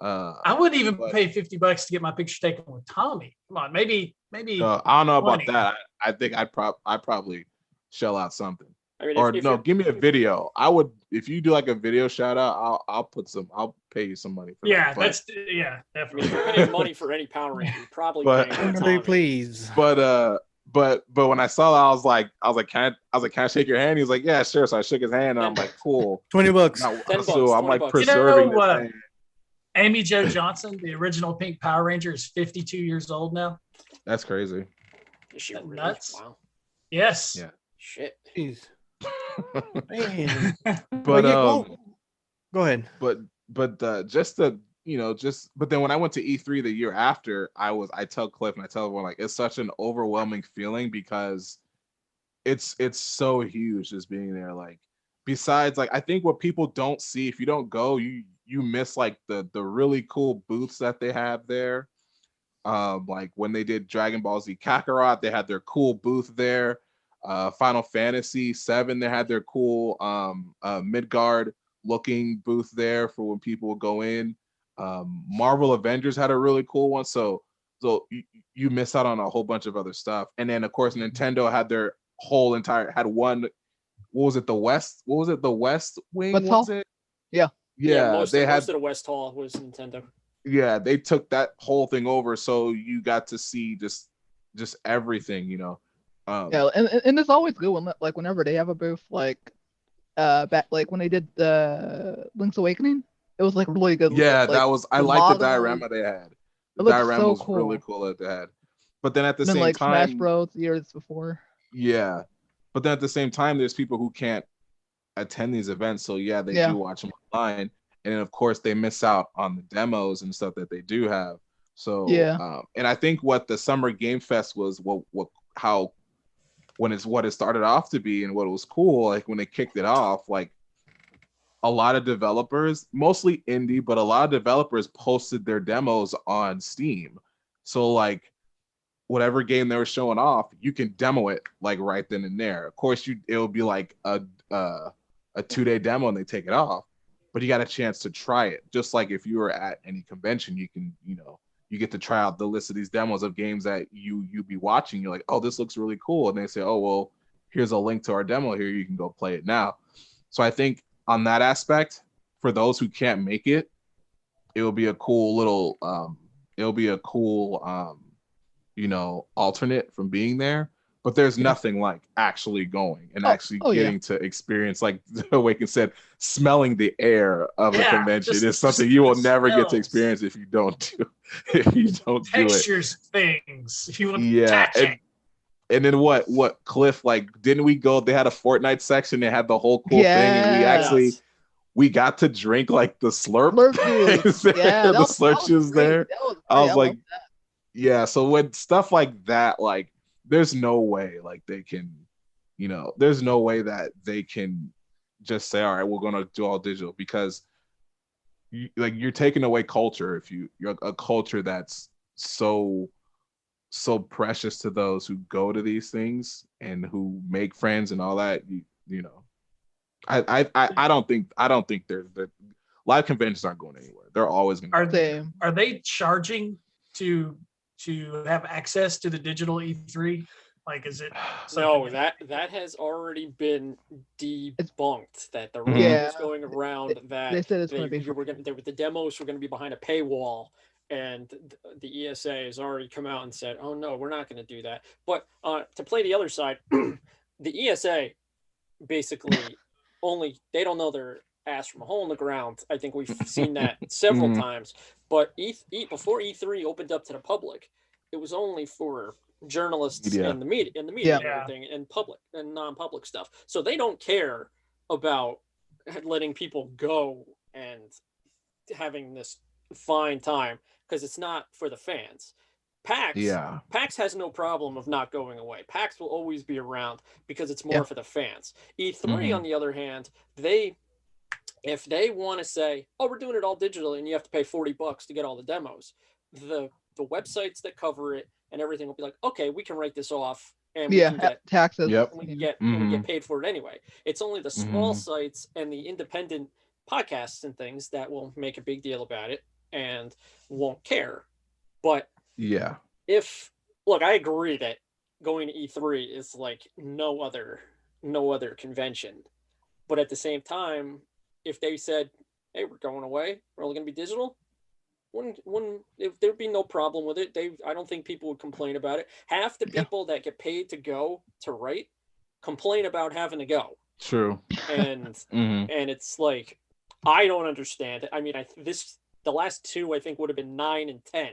I wouldn't even pay $50 to get my picture taken with Tommy. Come on, maybe. I don't know about that. I think I'd probably shell out something. I mean, or no, give me a video. I would, if you do like a video shout out, I'll pay you some money for that. Yeah, definitely. If you're paying money for any Power Ranger, probably. Kimberly, please. But when I saw that, I was like, can I shake your hand? He was like, yeah, sure. So I shook his hand, and I'm like, cool. $20. So I'm like preserving this thing. Amy Jo Johnson, the original Pink Power Ranger, is 52 years old now. That's crazy. Is she That really? nuts? Wow. Yes. Yeah. Shit. Jeez. Man. But Well, yeah, go ahead. but just the but then when I went to E3 the year after, I tell Cliff and I tell everyone, like, it's such an overwhelming feeling because it's so huge just being there. Like, besides, like, I think what people don't see, if you don't go, you miss like the really cool booths that they have there. Like when they did Dragon Ball Z Kakarot, they had their cool booth there. Final Fantasy 7, they had their cool Midgard looking booth there for when people would go in. Marvel Avengers had a really cool one. So you miss out on a whole bunch of other stuff. And then of course Nintendo had their whole had one. What was it? The West Wing? West was Hall? it? Yeah. Most they had. most of the West Hall was Nintendo. Yeah, they took that whole thing over, so you got to see just everything, Yeah, and it's always good when, like, whenever they have a booth, like back, like when they did the Link's Awakening, it was like really good. Yeah, like, that was, I the like the models, diorama they had. The it looked diorama so was cool. really cool that they had. But then at the And then, same like, Smash time, Bros. Years before. yeah. But then at the same time, there's people who can't attend these events, so yeah, they do watch them online, and then of course they miss out on the demos and stuff that they do have. So and I think what the Summer Game Fest was, what it started off to be, and what was cool, like when they kicked it off, like a lot of developers, mostly indie, but a lot of developers posted their demos on Steam. So like whatever game they were showing off, you can demo it like right then and there. Of course, it'll be like a 2-day demo and they take it off, but you got a chance to try it. Just like if you were at any convention, you can, you get to try out the list of these demos of games that you be watching. You're like, oh, this looks really cool. And they say, oh, well, here's a link to our demo here. You can go play it now. So I think on that aspect, for those who can't make it, it will be a cool little, alternate from being there. But there's nothing like actually going and actually getting to experience, like Awaken said, smelling the air of a convention is something you will never get to experience if you don't do Textures, things. If you want to touch it. And then what Cliff, like, didn't we go? They had a Fortnite section. They had the whole cool thing, and we got to drink like the slurp juice. The slurp juice there. I was like, yeah. So when stuff like that, like, there's no way like they can, there's no way that they can just say, all right, we're gonna do all digital, because you're taking away culture if you're a culture that's so precious to those who go to these things and who make friends and all that. I don't think the live conventions aren't going anywhere. They're always going to. Are they charging to have access to the digital E3? Like, is it? No, that has already been debunked. That the rumor was going around that they said it's going to be the demos were going to be behind a paywall, and the ESA has already come out and said, "Oh no, we're not going to do that." But to play the other side, the ESA basically they don't know their ass from a hole in the ground. I think we've seen that several times. But before E3 opened up to the public, it was only for journalists and the media and everything, and public and non-public stuff. So they don't care about letting people go and having this fine time, because it's not for the fans. PAX has no problem of not going away. PAX will always be around because it's more for the fans. E3 on the other hand, if they want to say, oh, we're doing it all digitally and you have to pay $40 to get all the demos, the websites that cover it and everything will be like, okay, we can write this off and we can get taxes. We can get paid for it anyway. It's only the small sites and the independent podcasts and things that will make a big deal about it and won't care. But I agree that going to E3 is like no other convention. But at the same time, if they said, hey, we're going away, we're only going to be digital, if there'd be no problem with it, I don't think people would complain about it. Half the people that get paid to go to write complain about having to go. True. And and it's like, I don't understand it. I mean, this the last two I think would have been 9 and 10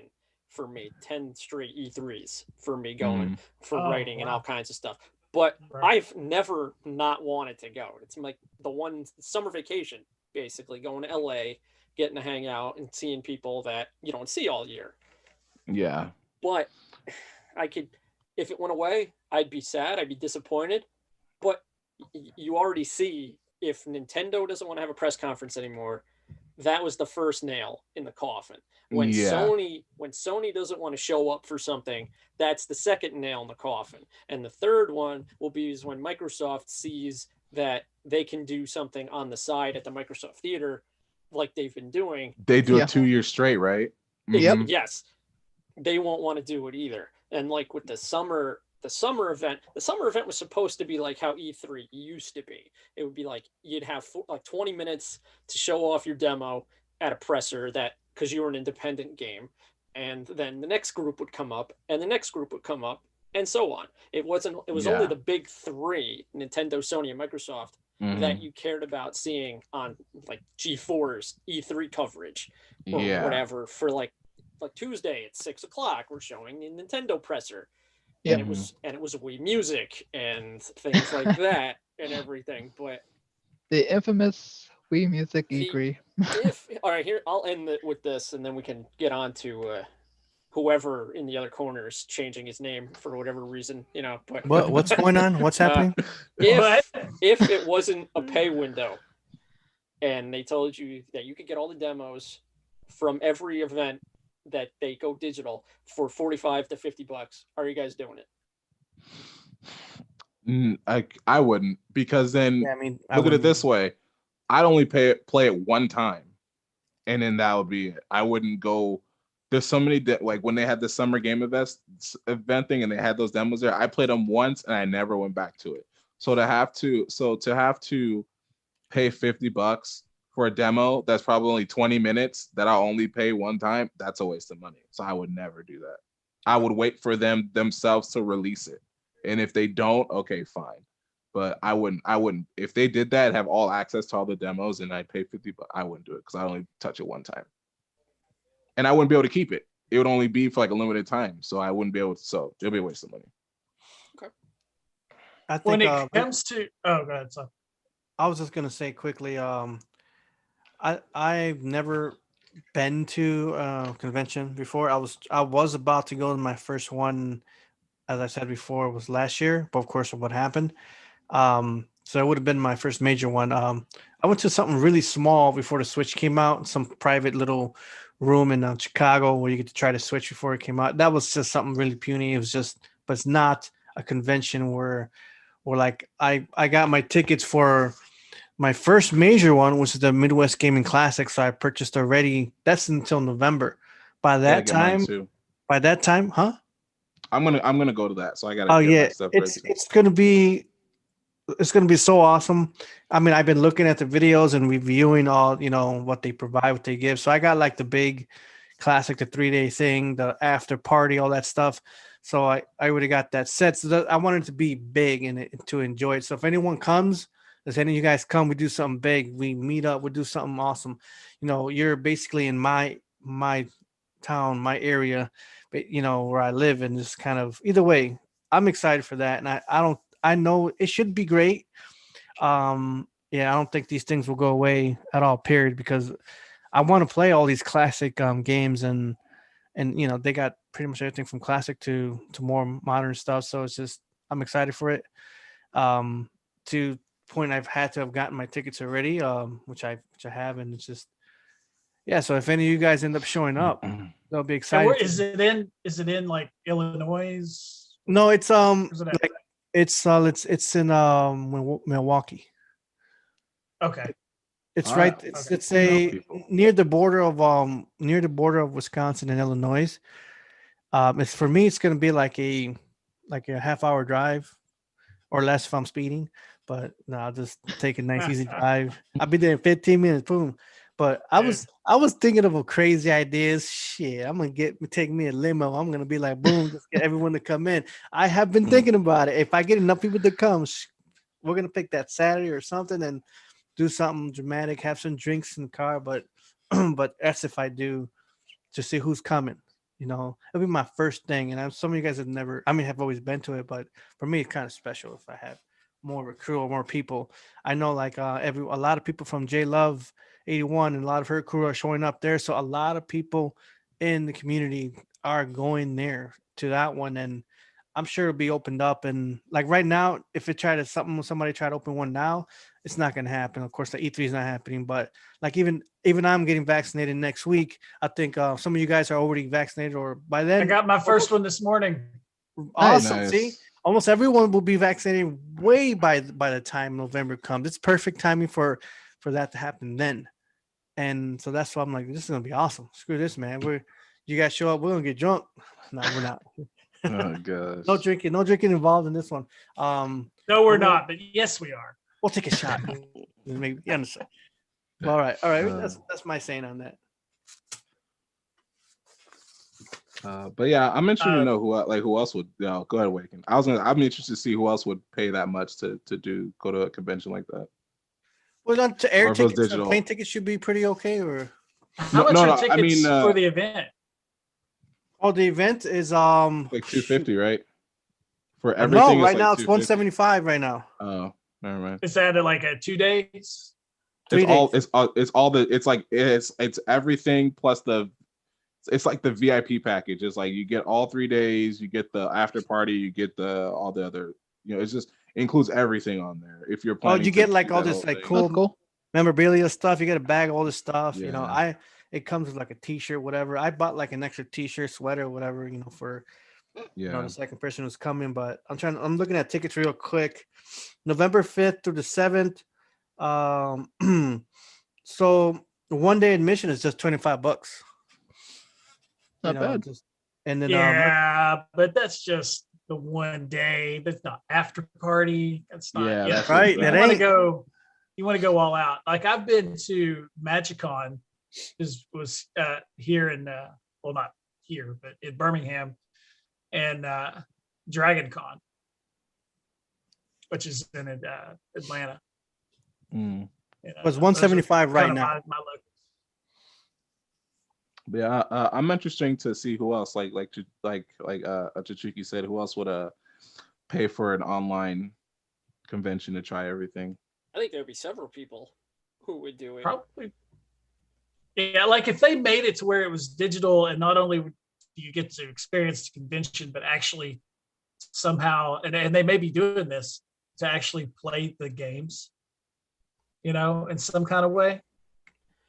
for me, 10 straight E3s for me going for writing and all kinds of stuff. But I've never not wanted to go. It's like the one summer vacation, basically going to LA, getting to hang out and seeing people that you don't see all year. Yeah. But I could, if it went away, I'd be sad. I'd be disappointed. But you already see if Nintendo doesn't want to have a press conference anymore, that was the first nail in the coffin. When Sony doesn't want to show up for something, that's the second nail in the coffin. And the third one will be is when Microsoft sees that they can do something on the side at the Microsoft Theater like they've been doing. They do it 2 years straight, right? Yes. They won't want to do it either. And like with the summer event was supposed to be like how E3 used to be. It would be like you'd have like 20 minutes to show off your demo at a presser that because you were an independent game, and then the next group would come up and the next group would come up and so on. It was only the big three, Nintendo, Sony, and Microsoft, that you cared about seeing on like G4's E3 coverage or whatever. For like Tuesday at 6:00 we're showing the Nintendo presser. And it was Wii Music and things like that and everything. But the infamous Wii Music E3. All right, here I'll end it with this, and then we can get on to whoever in the other corner is changing his name for whatever reason, you know. But what's going on? What's happening? If it wasn't a pay window, and they told you that you could get all the demos from every event that they go digital for $45 to $50, are you guys doing it? I wouldn't, because then look at it this way. I'd only play it one time, and then that would be it. I wouldn't go. There's so many like when they had the summer game event thing and they had those demos there, I played them once and I never went back to it. So to have to pay $50 for a demo that's probably only 20 minutes that I'll only pay one time, that's a waste of money. So I would never do that. I would wait for them themselves to release it. And if they don't, okay, fine. But I wouldn't. If they did that, have all access to all the demos and I pay $50, I wouldn't do it because I only touch it one time. And I wouldn't be able to keep it. It would only be for like a limited time. So I wouldn't be able to, so it'll be a waste of money. Okay. I think when it comes to, go ahead, so. I was just gonna say quickly, I've never been to a convention before. I was about to go to my first one, as I said before, was last year, but of course of what happened. So it would have been my first major one. I went to something really small before the Switch came out, some private little room in Chicago where you get to try the Switch before it came out. That was just something really puny. It was just, but it's not a convention where like I got my tickets for my first major one, which is the Midwest Gaming Classic. So I purchased already. That's until November. By that time, huh? I'm gonna go to that. So I gotta. Oh yeah, it's gonna be so awesome. I mean, I've been looking at the videos and reviewing all, what they provide, what they give. So I got like the big classic, the 3-day thing, the after party, all that stuff. So I would have got that set. So I wanted to be big and to enjoy it. So if anyone comes, if any of you guys come, we do something big. We meet up. We do something awesome. You're basically in my town, my area, but where I live, and just kind of either way, I'm excited for that. And I know it should be great. I don't think these things will go away at all, period, because I want to play all these classic games and they got pretty much everything from classic to more modern stuff. So it's just, I'm excited for it. To point, I've had to have gotten my tickets already, which I have, and it's just, so if any of you guys end up showing up, they'll be excited. Where is it in? Is it in like Illinois? No, it's it's in Milwaukee. Okay. It's right. It's near the border of Wisconsin and Illinois. It's for me. It's gonna be like a half-hour drive, or less if I'm speeding. But no, I'll just take a nice easy drive. I'll be there in 15 minutes. Boom. But I was thinking of a crazy ideas. Shit, I'm gonna take me a limo. I'm gonna be like, boom, just get everyone to come in. I have been thinking about it. If I get enough people to come, we're gonna pick that Saturday or something and do something dramatic. Have some drinks in the car. But but that's if I do, to see who's coming. You know, it'll be my first thing. And some of you guys have never, I mean, have always been to it, but for me, it's kind of special if I have more of a crew or more people. I know like a lot of people from J Love 81 and a lot of her crew are showing up there. So a lot of people in the community are going there to that one. And I'm sure it'll be opened up. And like right now, if it tried to somebody try to open one now, it's not going to happen. Of course, the E3 is not happening, but like even I'm getting vaccinated next week. I think some of you guys are already vaccinated, or by then. I got my first one this morning. Awesome. Nice. See, almost everyone will be vaccinated way by the time November comes. It's perfect timing for that to happen then. And so that's why I'm like, this is gonna be awesome. Screw this, man. You guys show up, we're gonna get drunk. No, we're not. Oh gosh. No drinking involved in this one. No, we're not, but yes, we are. We'll take a shot. Maybe you understand. All right. That's my saying on that. But yeah, I'm interested to know who else would. Go ahead, Waken. I'm interested to see who else would pay that much to go to a convention like that. Well, on to air Or if it was tickets, digital. plane tickets should be pretty okay. Or How much are tickets I mean, for the event? oh, the event is like $250, right? For everything. No, right it's now like it's $250. $175 right now. Oh, never mind. Is that like a 2 days? 3 days. It's everything plus it's like the VIP package. It's like you get all 3 days, you get the after party, you get all the other, it's just includes everything on there. If you're planning, you get like all this like cool That's cool. memorabilia stuff. You get a bag of all this stuff. Yeah. It comes with like a t-shirt, whatever. I bought like an extra t-shirt, sweater, whatever, for the second person who's coming. But I'm looking at tickets real quick. November 5th through the 7th. So 1 day admission is just $25. Not bad. And then Yeah, but that's just the 1 day. That's not after party. That's not that's right. You That want to ain't. go. You want to go all out. Like I've been to MagicCon, was here in well, not here, but in Birmingham, and DragonCon, which is in Atlanta. Mm. It was $175 right now. My locals. But yeah, I'm interested to see who else, like Chichuki said, who else would pay for an online convention to try everything. I think there'd be several people who would do it. Probably. Yeah, like if they made it to where it was digital, and not only do you get to experience the convention, but actually somehow, and they may be doing this to actually play the games, in some kind of way.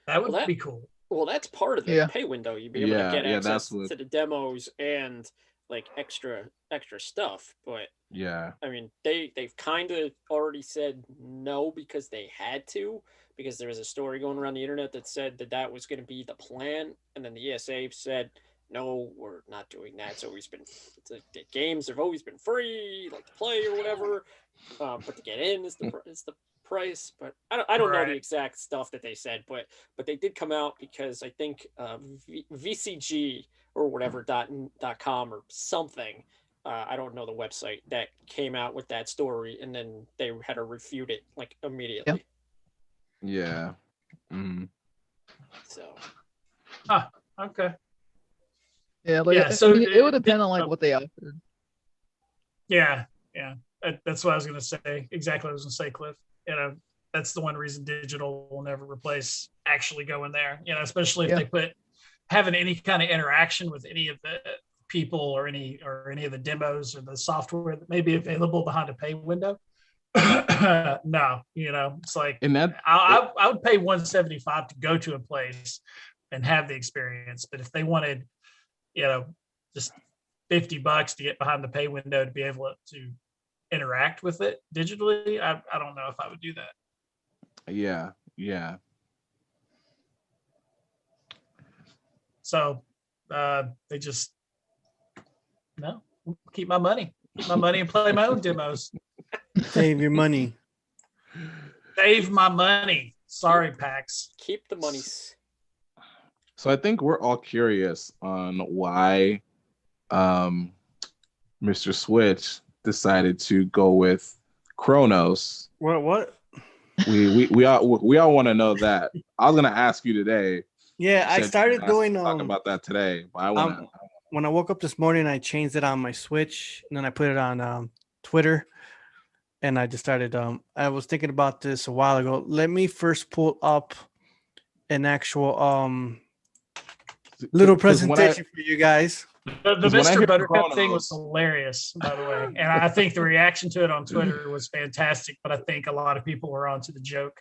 That would be cool. Well, that's part of the pay window. You'd be able to get access to the demos and like extra stuff. But yeah, I mean, they've kind of already said no because they had to, because there was a story going around the internet that said that was going to be the plan, and then the ESA said no, we're not doing that. So the games have always been free, like to play or whatever, but to get in is the price. But I don't know the exact stuff that they said, but they did come out because I think VCG or whatever .com or something, I don't know the website, that came out with that story, and then they had to refute it like immediately. Yeah. Mm. So. Okay. Yeah, so it would depend on like what they offered. Yeah. That's what I was going to say. Exactly what I was going to say, Cliff. That's the one reason digital will never replace actually going there. Especially if they having any kind of interaction with any of the people or any of the demos or the software that may be available behind a pay window. No, it's like, and that I would pay $175 to go to a place and have the experience. But if they wanted, just $50 to get behind the pay window to be able to interact with it digitally, I don't know if I would do that. Yeah. So they just keep my money and play my own demos. Save your money. Save my money. Sorry, PAX. Keep the monies. So I think we're all curious on why Mr. Switch decided to go with Kronos. What? We all want to know that. I was gonna ask you today, Yeah, I Said started you asked doing to talk about that today, but I want to. when I woke up this morning, I changed it on my Switch, and then I put it on Twitter, and I just started. I was thinking about this a while ago. Let me first pull up an actual little presentation for you guys. The when I Mr. hear Buttercup thing was Chronos- hilarious, by the way. And I think the reaction to it on Twitter was fantastic, but I think a lot of people were onto the joke.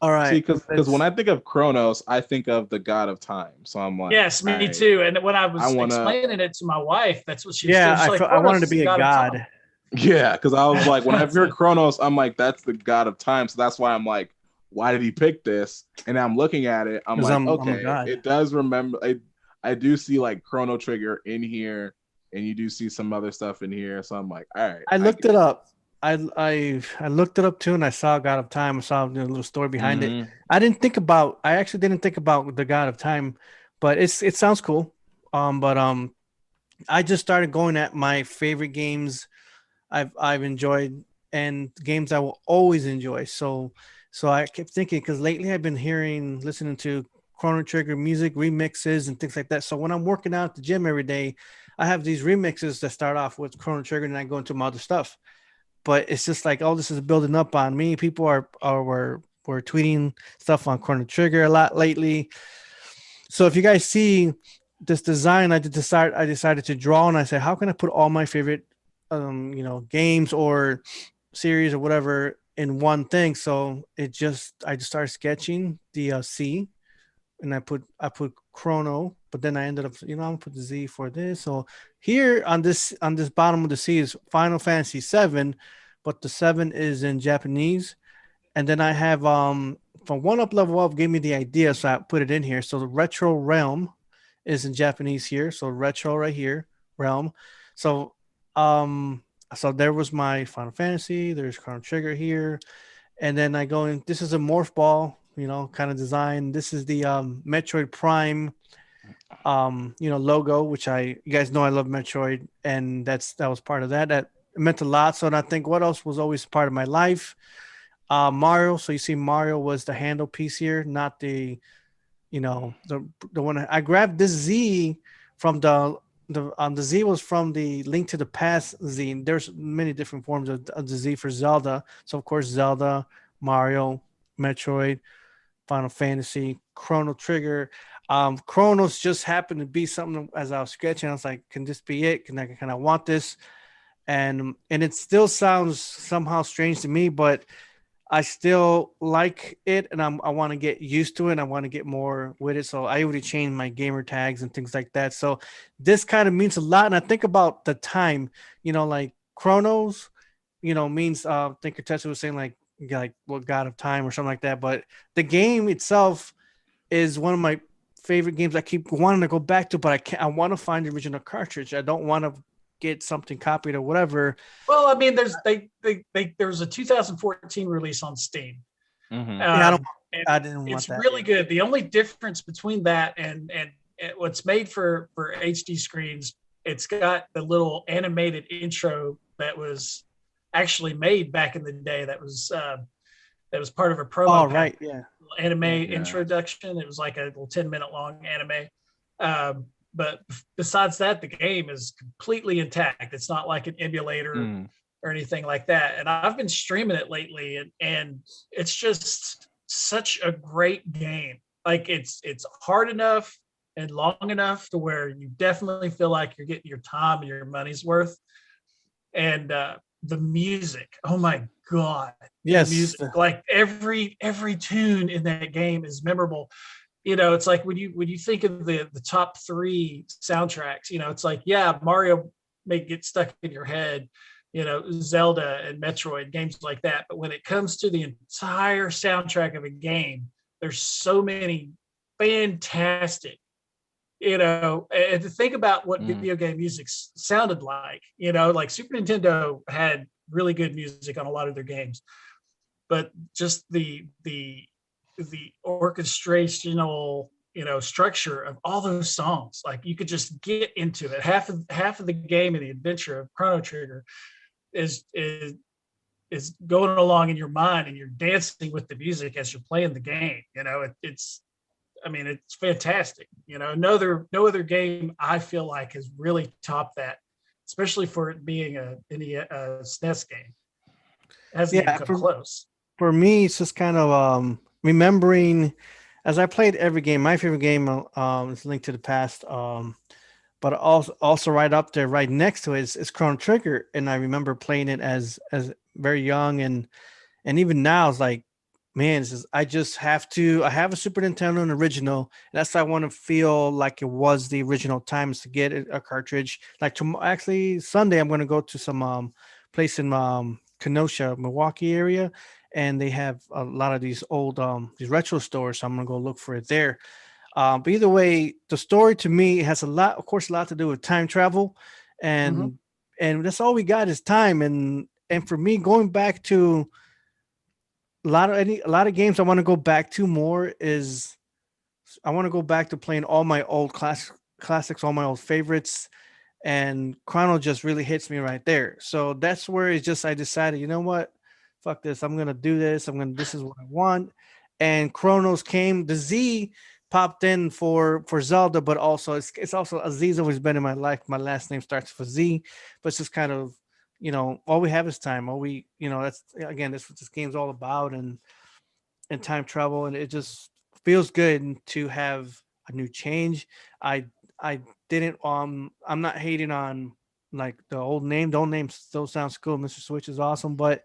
All right. See, because when I think of Chronos, I think of the god of time. So I'm like, yes, me right, too. And when I was I wanna- explaining it to my wife, that's what she was Yeah, saying. She's I wanted to be a "Chronos is the of god. time." Yeah, because I was like, when I hear Chronos, I'm like, that's the god of time. So that's why I'm like, why did he pick this? And I'm looking at it, I'm 'Cause like, I'm a okay, god. it does remember. I do see like Chrono Trigger in here, and you do see some other stuff in here. So I'm like, all right. I looked it up. I looked it up too, and I saw God of Time. I saw the little story behind it. I actually didn't think about the God of Time, but it sounds cool. I just started going at my favorite games I've enjoyed and games I will always enjoy. So I kept thinking, because lately I've been listening to Chrono Trigger music remixes and things like that. So when I'm working out at the gym every day, I have these remixes that start off with Chrono Trigger, and I go into my other stuff. But it's just like all this is building up on me. People were tweeting stuff on Chrono Trigger a lot lately. So if you guys see this design, I decided to draw, and I said, how can I put all my favorite games or series or whatever in one thing? So I just started sketching the C, and I put Chrono, but then I ended up, I'm gonna put the Z for this. So here on this bottom of the C is Final Fantasy 7, but the 7 is in Japanese. And then I have from one up level up gave me the idea, so I put it in here. So the Retro Realm is in Japanese here. So retro right here, Realm. So so there was my Final Fantasy, there's Chrono Trigger here. And then I go in, this is a morph ball, kind of design. This is the Metroid Prime logo, which you guys know I love Metroid, and that was part of that. That meant a lot. So, and I think what else was always part of my life? Mario. So you see Mario was the handle piece here, not the the one I grabbed this Z from the Z was from the Link to the Past Z. There's many different forms of the Z for Zelda. So of course Zelda, Mario, Metroid, Final Fantasy, Chrono Trigger. Chronos just happened to be something as I was sketching. I was like, can this be it? Can I want this? And it still sounds somehow strange to me, but I still like it, and I want to get used to it. I want to get more with it. So I already changed my gamer tags and things like that. So this kind of means a lot. And I think about the time, like Chronos, means I think KOTETSU was saying like what God of Time or something like that. But the game itself is one of my favorite games. I keep wanting to go back to, but I can't. I want to find the original cartridge. I don't want to get something copied or whatever. Well, I mean, there's a 2014 release on Steam. I didn't want it's that. really good. The only difference between that and what's made for HD screens, it's got the little animated intro that was actually made back in the day. That was part of a promo. Oh, right, yeah. Anime introduction. It was like a little 10-minute long anime. But besides that, the game is completely intact. It's not like an emulator or anything like that. And I've been streaming it lately, and it's just such a great game. Like it's hard enough and long enough to where you definitely feel like you're getting your time and your money's worth. And the music, oh my God. Yes. The music, like every tune in that game is memorable. It's like when you think of the top 3 soundtracks, it's like, yeah, Mario may get stuck in your head, Zelda and Metroid, games like that. But when it comes to the entire soundtrack of a game, there's so many fantastic, and to think about what video game music sounded like, like Super Nintendo had really good music on a lot of their games, but just the orchestrational structure of all those songs, like you could just get into it. Half of the game and the adventure of Chrono Trigger is is going along in your mind and you're dancing with the music as you're playing the game. It's fantastic. No other game I feel like has really topped that, especially for it being a SNES game. It hasn't even come close. For me, it's just kind of remembering as I played every game. My favorite game is Link to the Past, but also right up there, right next to it is Chrono Trigger, and I remember playing it as very young, and even now it's like, man, I have a Super Nintendo, an original, and that's why I want to feel like it was the original times to get a cartridge. Like actually Sunday, I'm going to go to some place in Kenosha, Milwaukee area, and they have a lot of these old these retro stores, so I'm going to go look for it there. But either way, the story to me has a lot to do with time travel, and that's all we got is time. And for me, going back to a lot of games I want to go back to more is I want to go back to playing all my old classics, all my old favorites, and Chrono just really hits me right there. So that's where I decided, you know what, fuck this, I'm gonna do this. This is what I want. And Chronos came. The Z popped in for Zelda, but also it's also Z's always been in my life. My last name starts with Z, but it's just kind of, all we have is time. That's what this game's all about, and time travel, and it just feels good to have a new change. I didn't I'm not hating on like the old name. The old name still sounds cool. Mr. Switch is awesome, but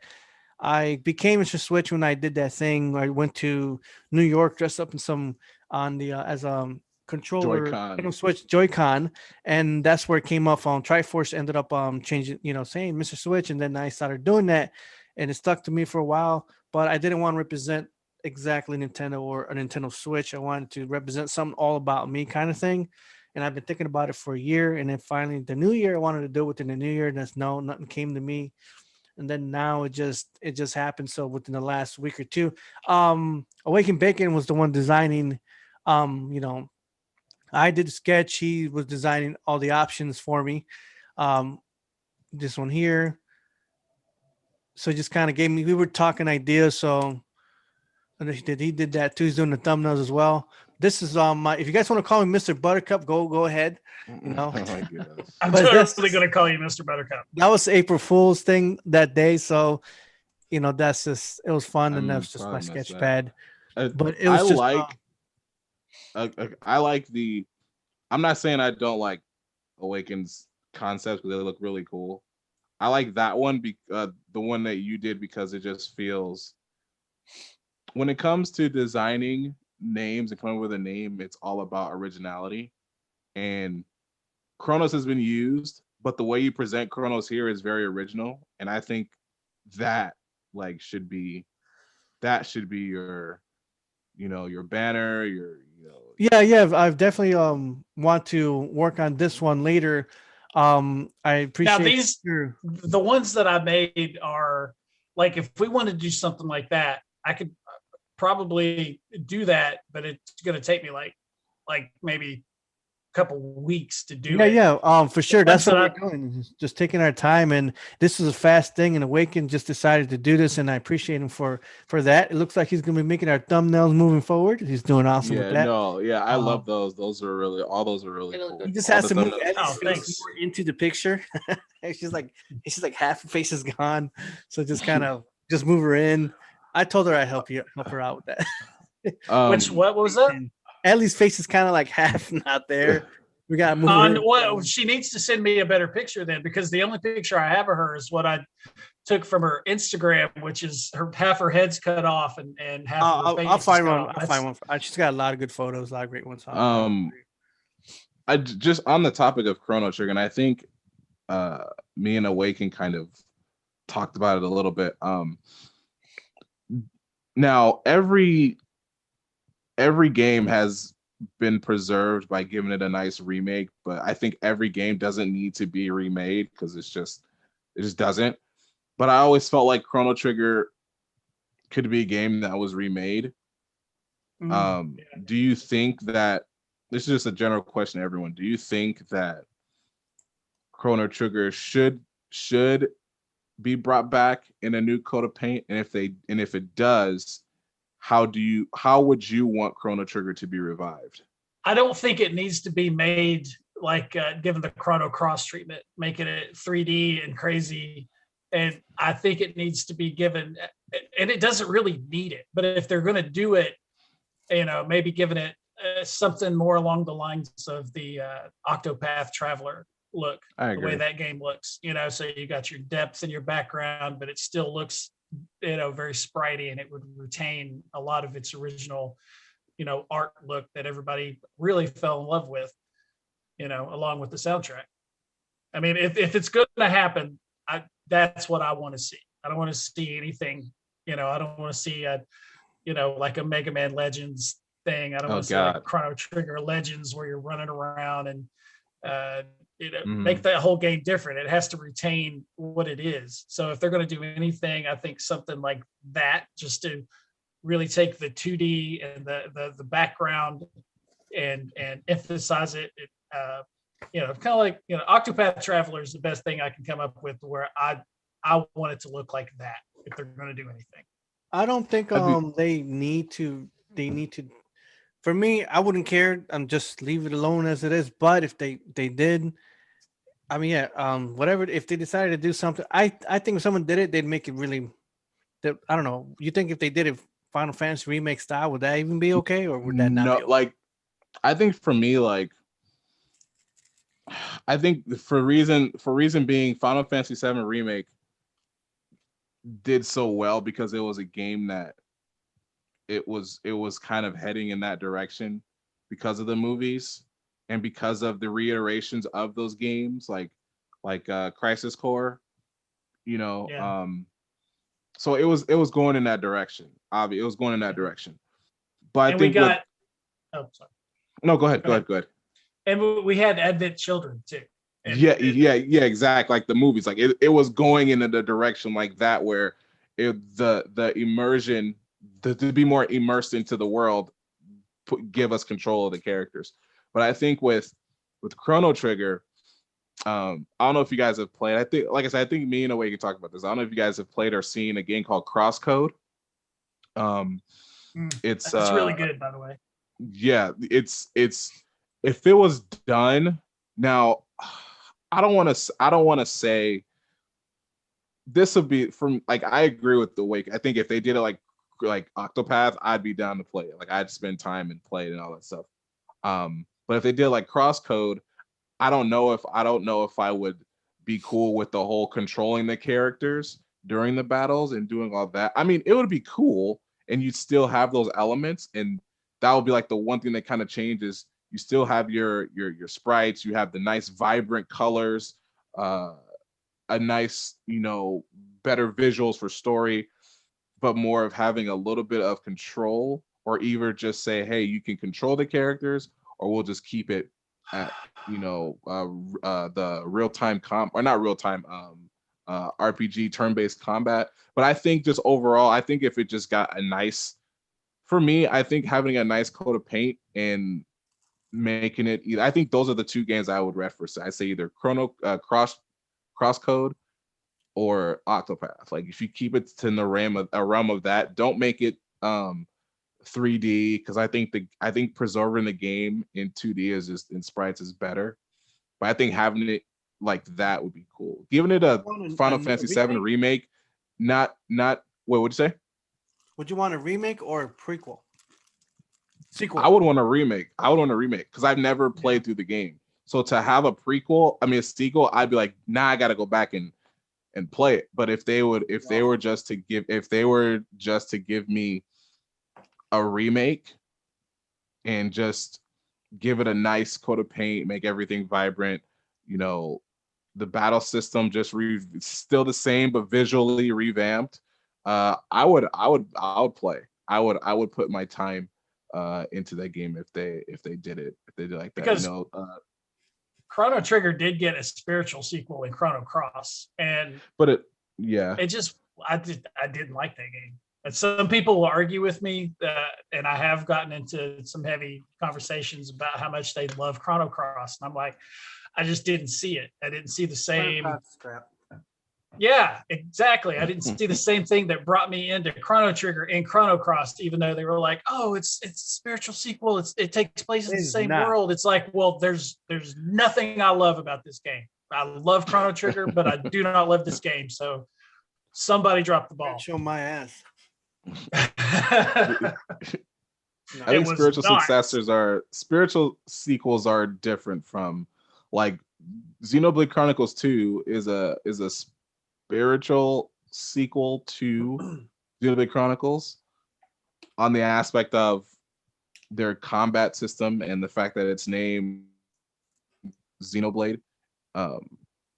I became Mr. Switch when I did that thing. I went to New York dressed up in some on the as controller Joy-Con. Switch Joy-Con, and that's where it came up on Triforce. Ended up changing, saying Mr. Switch, and then I started doing that, and it stuck to me for a while. But I didn't want to represent exactly Nintendo or a Nintendo Switch. I wanted to represent something all about me kind of thing, and I've been thinking about it for a year. And then finally, the new year, I wanted to do it within the new year. And nothing came to me. And then now it just happened. So within the last week or two, Awaken Bacon was the one designing. I did the sketch. He was designing all the options for me. This one here. So just kind of gave me. We were talking ideas. So he did that too. He's doing the thumbnails as well. This is if you guys want to call me Mr. Buttercup, go ahead. Oh my goodness. I'm totally going to call you Mr. Buttercup. That was April Fool's thing that day. So, that's just, it was fun. And that was just my sketch pad. But it was I like I'm not saying I don't like Awaken's concepts, because they look really cool. I like that one, the one that you did, because it just feels, when it comes to designing names and coming up with a name, it's all about originality. And Chronos has been used, but the way you present Chronos here is very original. And I think that should be your, your banner, Yeah. I've definitely want to work on this one later. I appreciate the ones that I made are like, if we want to do something like that, I could probably do that, but it's going to take me like maybe a couple weeks to do it. Yeah, for sure. That's what we're doing. Just taking our time, and this is a fast thing. And Awaken just decided to do this, and I appreciate him for that. It looks like he's going to be making our thumbnails moving forward. He's doing awesome with that. I love those. Those are really cool. He just has to move face more into the picture. It's just like half her face is gone, so just kind of just move her in. I told her I'd help her out with that. What was that? Ellie's face is kind of like half not there. We got to move well, she needs to send me a better picture then, because the only picture I have of her is what I took from her Instagram, which is half her head's cut off and half of her face. I'll find one. She's got a lot of good photos, a lot of great ones. I just, on the topic of Chrono Trigger, and I think me and Awaken kind of talked about it a little bit. Now every game has been preserved by giving it a nice remake, but I think every game doesn't need to be remade, because it just doesn't. But I always felt like Chrono Trigger could be a game that was remade. Do you think that, this is just a general question to everyone, do you think that Chrono Trigger should be brought back in a new coat of paint? And if it does, how would you want Chrono Trigger to be revived? I don't think it needs to be made like given the Chrono Cross treatment, making it 3D and crazy. And I think it needs to be given, and it doesn't really need it. But if they're going to do it, maybe giving it something more along the lines of the Octopath Traveler look, the way that game looks. So you got your depth in your background, but it still looks, very spritey, and it would retain a lot of its original, art look that everybody really fell in love with, along with the soundtrack. I mean, if it's going to happen, that's what I want to see. I don't want to see anything, I don't want to see like a Mega Man Legends thing. I don't want to see like Chrono Trigger Legends where you're running around and make that whole game different. It has to retain what it is. So if they're going to do anything, I think something like that, just to really take the 2D and the background and emphasize it. Kind of like Octopath Traveler is the best thing I can come up with, where I want it to look like that if they're going to do anything. I don't think they need to. For me, I wouldn't care. I'm just leave it alone as it is. But if they did, I mean, whatever. If they decided to do something, I think if someone did it, they'd make it really. I don't know. You think if they did it Final Fantasy remake style, would that even be okay, or would that not? No, be okay? like I think for me, like I think for reason being Final Fantasy VII remake did so well because it was a game that it was kind of heading in that direction because of the movies and because of the reiterations of those games, like Crisis Core, so it was going in that direction. Obviously, it was going in that direction. But I think sorry. No, go ahead. And we had Advent Children too. Yeah, exactly. Like the movies, like it was going in the direction like that, where the immersion, to be more immersed into the world, give us control of the characters. But I think with Chrono Trigger, I don't know if you guys have played. I think, like I said, I think me and Away can talk about this. I don't know if you guys have played or seen a game called Crosscode. It's really good, by the way. Yeah, it's if it was done now. I don't want to say this would be from, like, I agree with the Wake. I think if they did it like Octopath, I'd be down to play it. Like, I'd spend time and play it and all that stuff. But if they did like Crosscode, I don't know if I would be cool with the whole controlling the characters during the battles and doing all that. I mean, it would be cool, and you'd still have those elements, and that would be like the one thing that kind of changes. You still have your sprites, you have the nice vibrant colors, a nice, better visuals for story, but more of having a little bit of control, or either just say, hey, you can control the characters, or we'll just keep it at, the real-time or not real-time, RPG turn-based combat. But I think just overall, I think if it just got a nice, for me, I think having a nice coat of paint and making it, I think those are the two games I would reference. I say either Crosscode or Octopath. Like, if you keep it in the realm of that, don't make it 3D, because I think preserving the game in 2D is just in sprites is better. But I think having it like that would be cool. Giving it a Final Fantasy VII remake, not what would you say? Would you want a remake or a prequel? Sequel. I would want a remake. Because I've never played through the game. So to have a sequel, I'd be like, nah, I got to go back and play it. But if they were just to give me a remake and just give it a nice coat of paint, make everything vibrant, the battle system just still the same but visually revamped, I would play. I would put my time into that game if they did it like that. Because Chrono Trigger did get a spiritual sequel in Chrono Cross, I didn't like that game. And some people will argue with me, and I have gotten into some heavy conversations about how much they love Chrono Cross, and I'm like, I just didn't see it. I didn't see the same. Yeah, exactly. I didn't see the same thing that brought me into Chrono Trigger and Chrono Cross, even though they were like, "Oh, it's a spiritual sequel. It takes place in the same world." It's like, well, there's nothing I love about this game. I love Chrono Trigger, but I do not love this game. So somebody dropped the ball. Show my ass. I think spiritual sequels are different from, like, Xenoblade Chronicles 2 is a spiritual sequel to Xenoblade Chronicles on the aspect of their combat system and the fact that it's named Xenoblade.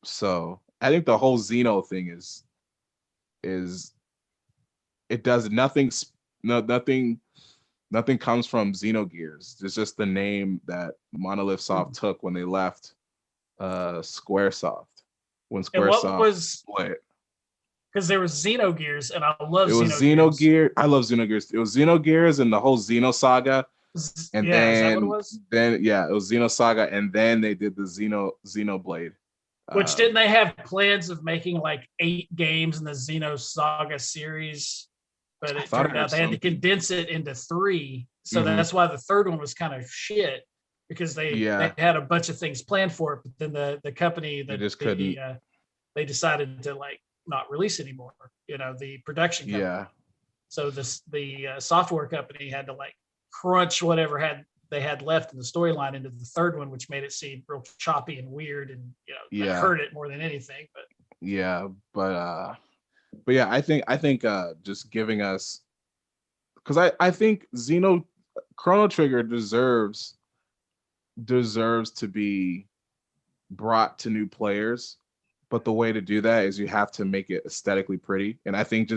So I think the whole Xeno thing is it does nothing comes from Xenogears. It's just the name that Monolith Soft took when they left Squaresoft. When Squaresoft split. Because there was Xenogears, and I love it. Was Xenogears. I love Xenogears. It was Xenogears and the whole Xeno saga. And is that what it was? Then it was Xeno saga, and then they did the Xenoblade. Which didn't they have plans of making like 8 games in the Xeno saga series? But it turned out they had to condense it into 3. So that's why the third one was kind of shit, because they had a bunch of things planned for it, but then the company that they decided to like not release anymore. The production company. Yeah. So the software company had to like crunch whatever they had left in the storyline into the third one, which made it seem real choppy and weird, and hurt it more than anything. But yeah, I think just giving us, because I think Chrono Trigger deserves to be brought to new players, but the way to do that is you have to make it aesthetically pretty. And I think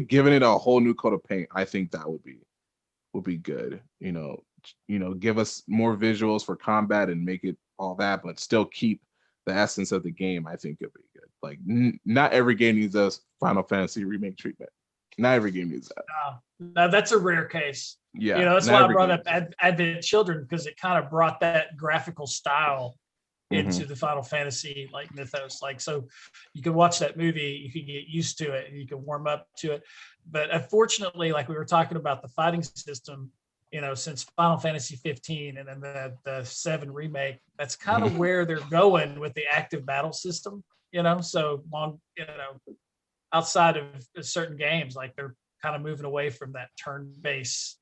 giving it a whole new coat of paint, I think that would be good. Give us more visuals for combat and make it all that, but still keep the essence of the game. I think it'd be good. Like, not every game needs a Final Fantasy remake treatment. Not every game needs that. No, that's a rare case. Yeah, that's why I brought up Advent Children, because it kind of brought that graphical style into the Final Fantasy like mythos. Like, so you can watch that movie, you can get used to it, and you can warm up to it. But unfortunately, like we were talking about the fighting system, since Final Fantasy 15 and then the 7 remake, that's kind of where they're going with the active battle system. So long, outside of certain games, like they're kind of moving away from that turn-based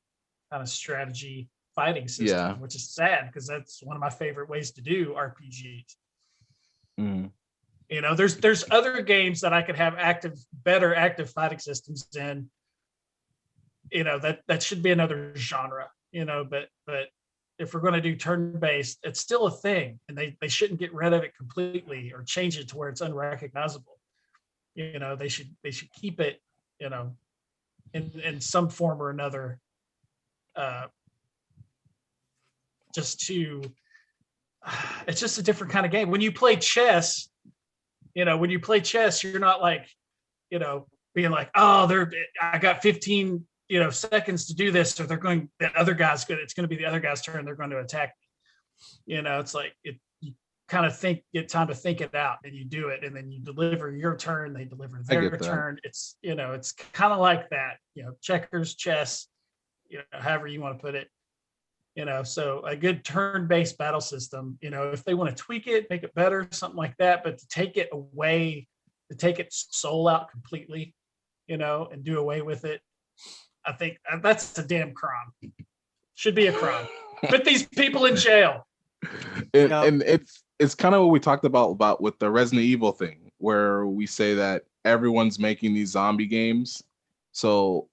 kind of strategy fighting system, which is sad, because that's one of my favorite ways to do RPGs. There's other games that I could have better active fighting systems in. That should be another genre. But if we're going to do turn-based, it's still a thing, and they shouldn't get rid of it completely or change it to where it's unrecognizable. They should keep it, in some form or another. It's just a different kind of game. When you play chess, you're not like, being like, oh, I got 15, seconds to do this, or the other guy's good. It's going to be the other guy's turn. They're going to attack me. It's like you kind of get time to think it out, and you do it, and then you deliver your turn. They deliver their turn. It's it's kind of like that. Checkers, chess, however you want to put it. So a good turn-based battle system, if they want to tweak it, make it better, something like that, but to take it away, to take its soul out completely, and do away with it, I think that's a damn crime. Should be a crime. Put these people in jail. And it's kind of what we talked about with the Resident Evil thing, where we say that everyone's making these zombie games. So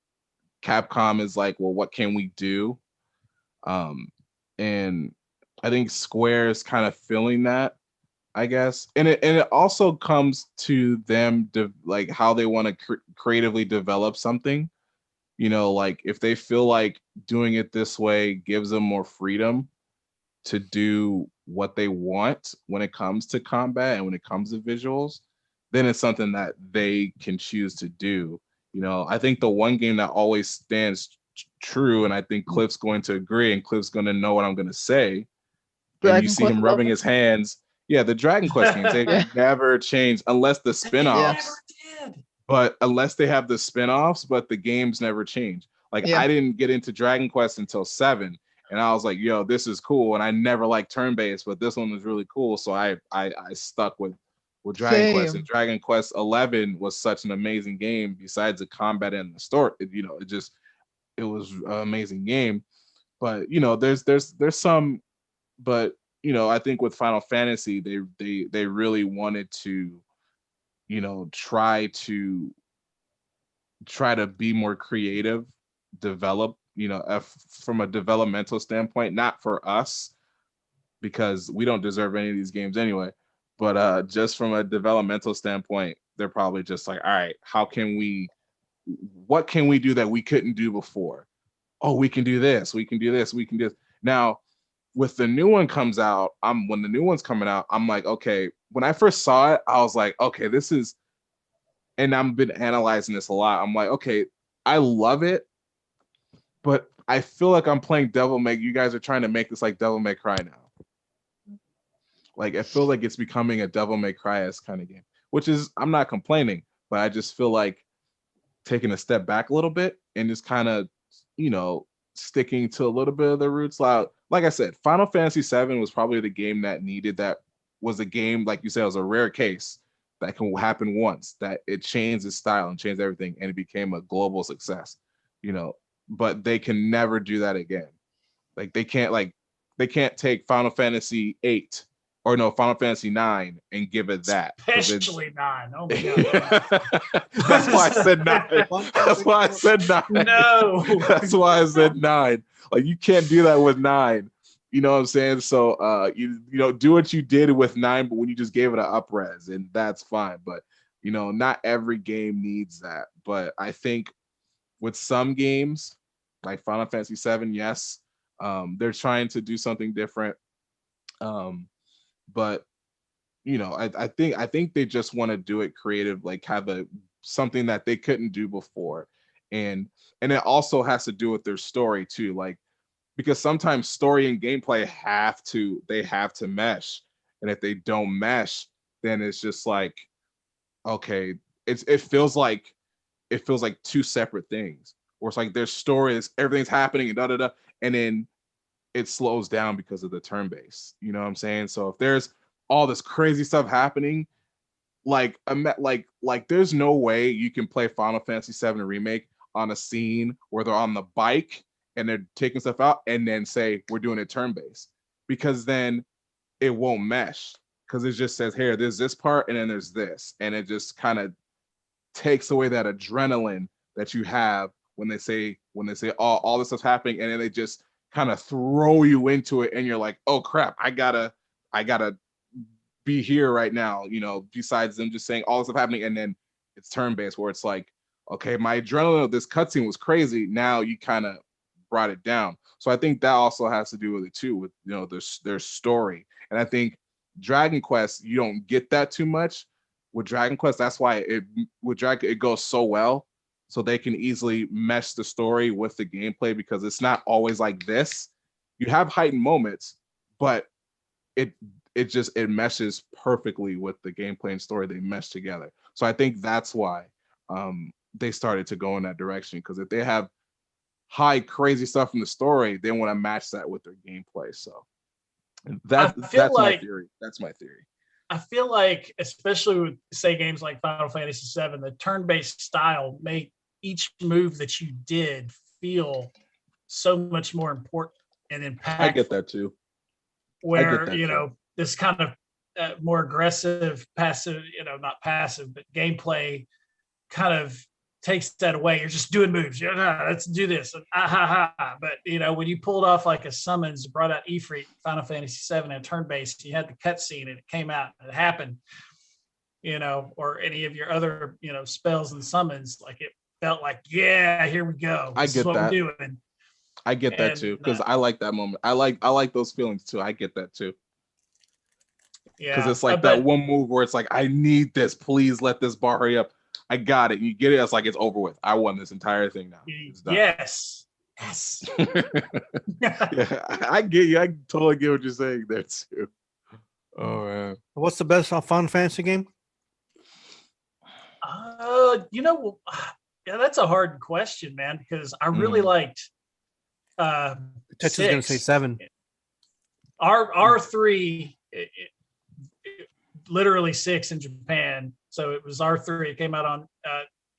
Capcom is like, well, what can we do? And I think Square is kind of feeling that, I guess. And it also comes to them like how they want to creatively develop something. Like if they feel like doing it this way gives them more freedom to do what they want when it comes to combat and when it comes to visuals, then it's something that they can choose to do. I think the one game that always stands true, and I think Cliff's going to agree, and Cliff's going to know what I'm going to say. And you see him rubbing his hands. Yeah, the Dragon Quest games, they never change unless the spin-offs. Never did. But unless they have the spin-offs, but the games never change. Like I didn't get into Dragon Quest until 7, and I was like, yo, this is cool. And I never liked turn-based, but this one was really cool. So I stuck with Dragon Quest, and Dragon Quest 11 was such an amazing game. Besides the combat and the story, it was an amazing game. But there's some, but I think with Final Fantasy, they really wanted to, try to be more creative, develop, from a developmental standpoint, not for us because we don't deserve any of these games anyway, but just from a developmental standpoint, they're probably just like, all right, what can we do that we couldn't do before? Oh, we can do this, we can do this, we can do this. Now, with the new one comes out, when the new one's coming out, I'm like, okay, when I first saw it, I was like, okay, this is, and I've been analyzing this a lot. I'm like, okay, I love it, but I feel like I'm playing you guys are trying to make this like Devil May Cry now. Like, I feel like it's becoming a Devil May Cry-esque kind of game, which is, I'm not complaining, but I just feel like taking a step back a little bit and just kind of, sticking to a little bit of the roots. Like I said, Final Fantasy VII was probably the game that needed that. Was a game, like you said, it was a rare case that can happen once, that it changed its style and changed everything, and it became a global success. But they can never do that again. Like they can't take Final Fantasy VIII or no, Final Fantasy IX and give it that. Especially 9. Oh my god. That's why I said 9. That's why I said 9. No. That's why I said 9. Like, you can't do that with 9. You know what I'm saying? So do what you did with 9, but when you just gave it an up-res, and that's fine. But not every game needs that. But I think with some games, like Final Fantasy VII, yes, they're trying to do something different. But I think they just want to do it creative, like have something that they couldn't do before, and it also has to do with their story too, like, because sometimes story and gameplay have to mesh, and if they don't mesh, then it's just like, okay, it feels like two separate things, or it's like there's stories, everything's happening and da da da, and then it slows down because of the turn base. You know what I'm saying? So if there's all this crazy stuff happening, like there's no way you can play Final Fantasy VII Remake on a scene where they're on the bike and they're taking stuff out and then say we're doing a turn base, because then it won't mesh, because it just says, here, there's this part and then there's this, and it just kind of takes away that adrenaline that you have when they say all this stuff's happening, and then they just kind of throw you into it, and you're like, oh crap, I gotta be here right now, besides them just saying all this stuff happening, and then it's turn-based where it's like, okay, my adrenaline of this cutscene was crazy, now you kind of brought it down. So I think that also has to do with it too, with their story. And I think Dragon Quest, you don't get that too much with Dragon Quest. That's why it goes so well, so they can easily mesh the story with the gameplay, because it's not always like this. You have heightened moments, but it meshes perfectly with the gameplay and story. They mesh together. So I think that's why they started to go in that direction, because if they have high crazy stuff in the story, they want to match that with their gameplay. So that's my theory. That's my theory. I feel like, especially with, say, games like Final Fantasy VII, the turn-based style make each move that you did feel so much more important and impactful. I get that too. Where, this kind of more aggressive, passive, not passive, but gameplay kind of takes that away. You're just doing moves. Let's do this. But, when you pulled off like a summons, brought out Ifrit, Final Fantasy VII, and turn-based, you had the cutscene and it came out and it happened, or any of your other, spells and summons, like it felt like, yeah, here we go. I get that. We're doing. I get that too, because I like that moment. I like those feelings too. I get that too. Yeah, because it's like that one move where it's like, I need this. Please let this bar hurry up. I got it. You get it. It's like, it's over with. I won this entire thing now. It's done. Yes. Yeah, I get you. I totally get what you're saying there too. Oh man. What's the best Final Fantasy game? Yeah, that's a hard question, man, because I really liked Tetsu's gonna say 7. R3, literally 6 in Japan. So it was R3. It came out on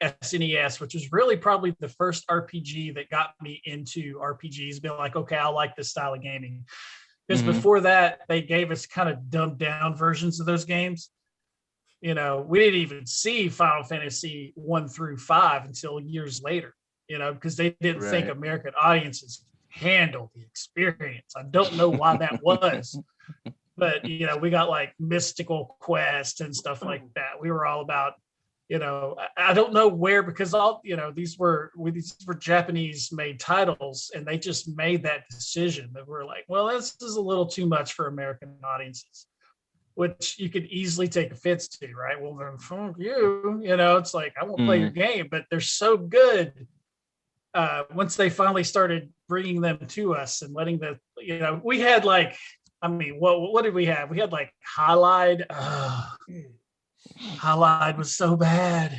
SNES, which was really probably the first RPG that got me into RPGs. Being like, okay, I like this style of gaming. Because before that, they gave us kind of dumbed down versions of those games. You know, we didn't even see Final Fantasy 1 through 5 until years later, you know, because they didn't think American audiences handle the experience. I don't know why that was, but, you know, we got like Mystical Quest and stuff like that. We were all about, you know, I don't know where, because all, you know, these were Japanese made titles, and they just made that decision that we're like, well, this is a little too much for American audiences, which you could easily take offense to, right? Well, then fuck you, you know, it's like, I won't play your game, but they're so good. Once they finally started bringing them to us and letting the, you know, we had like, I mean, what did we have? We had like Highlight. Highlight was so bad.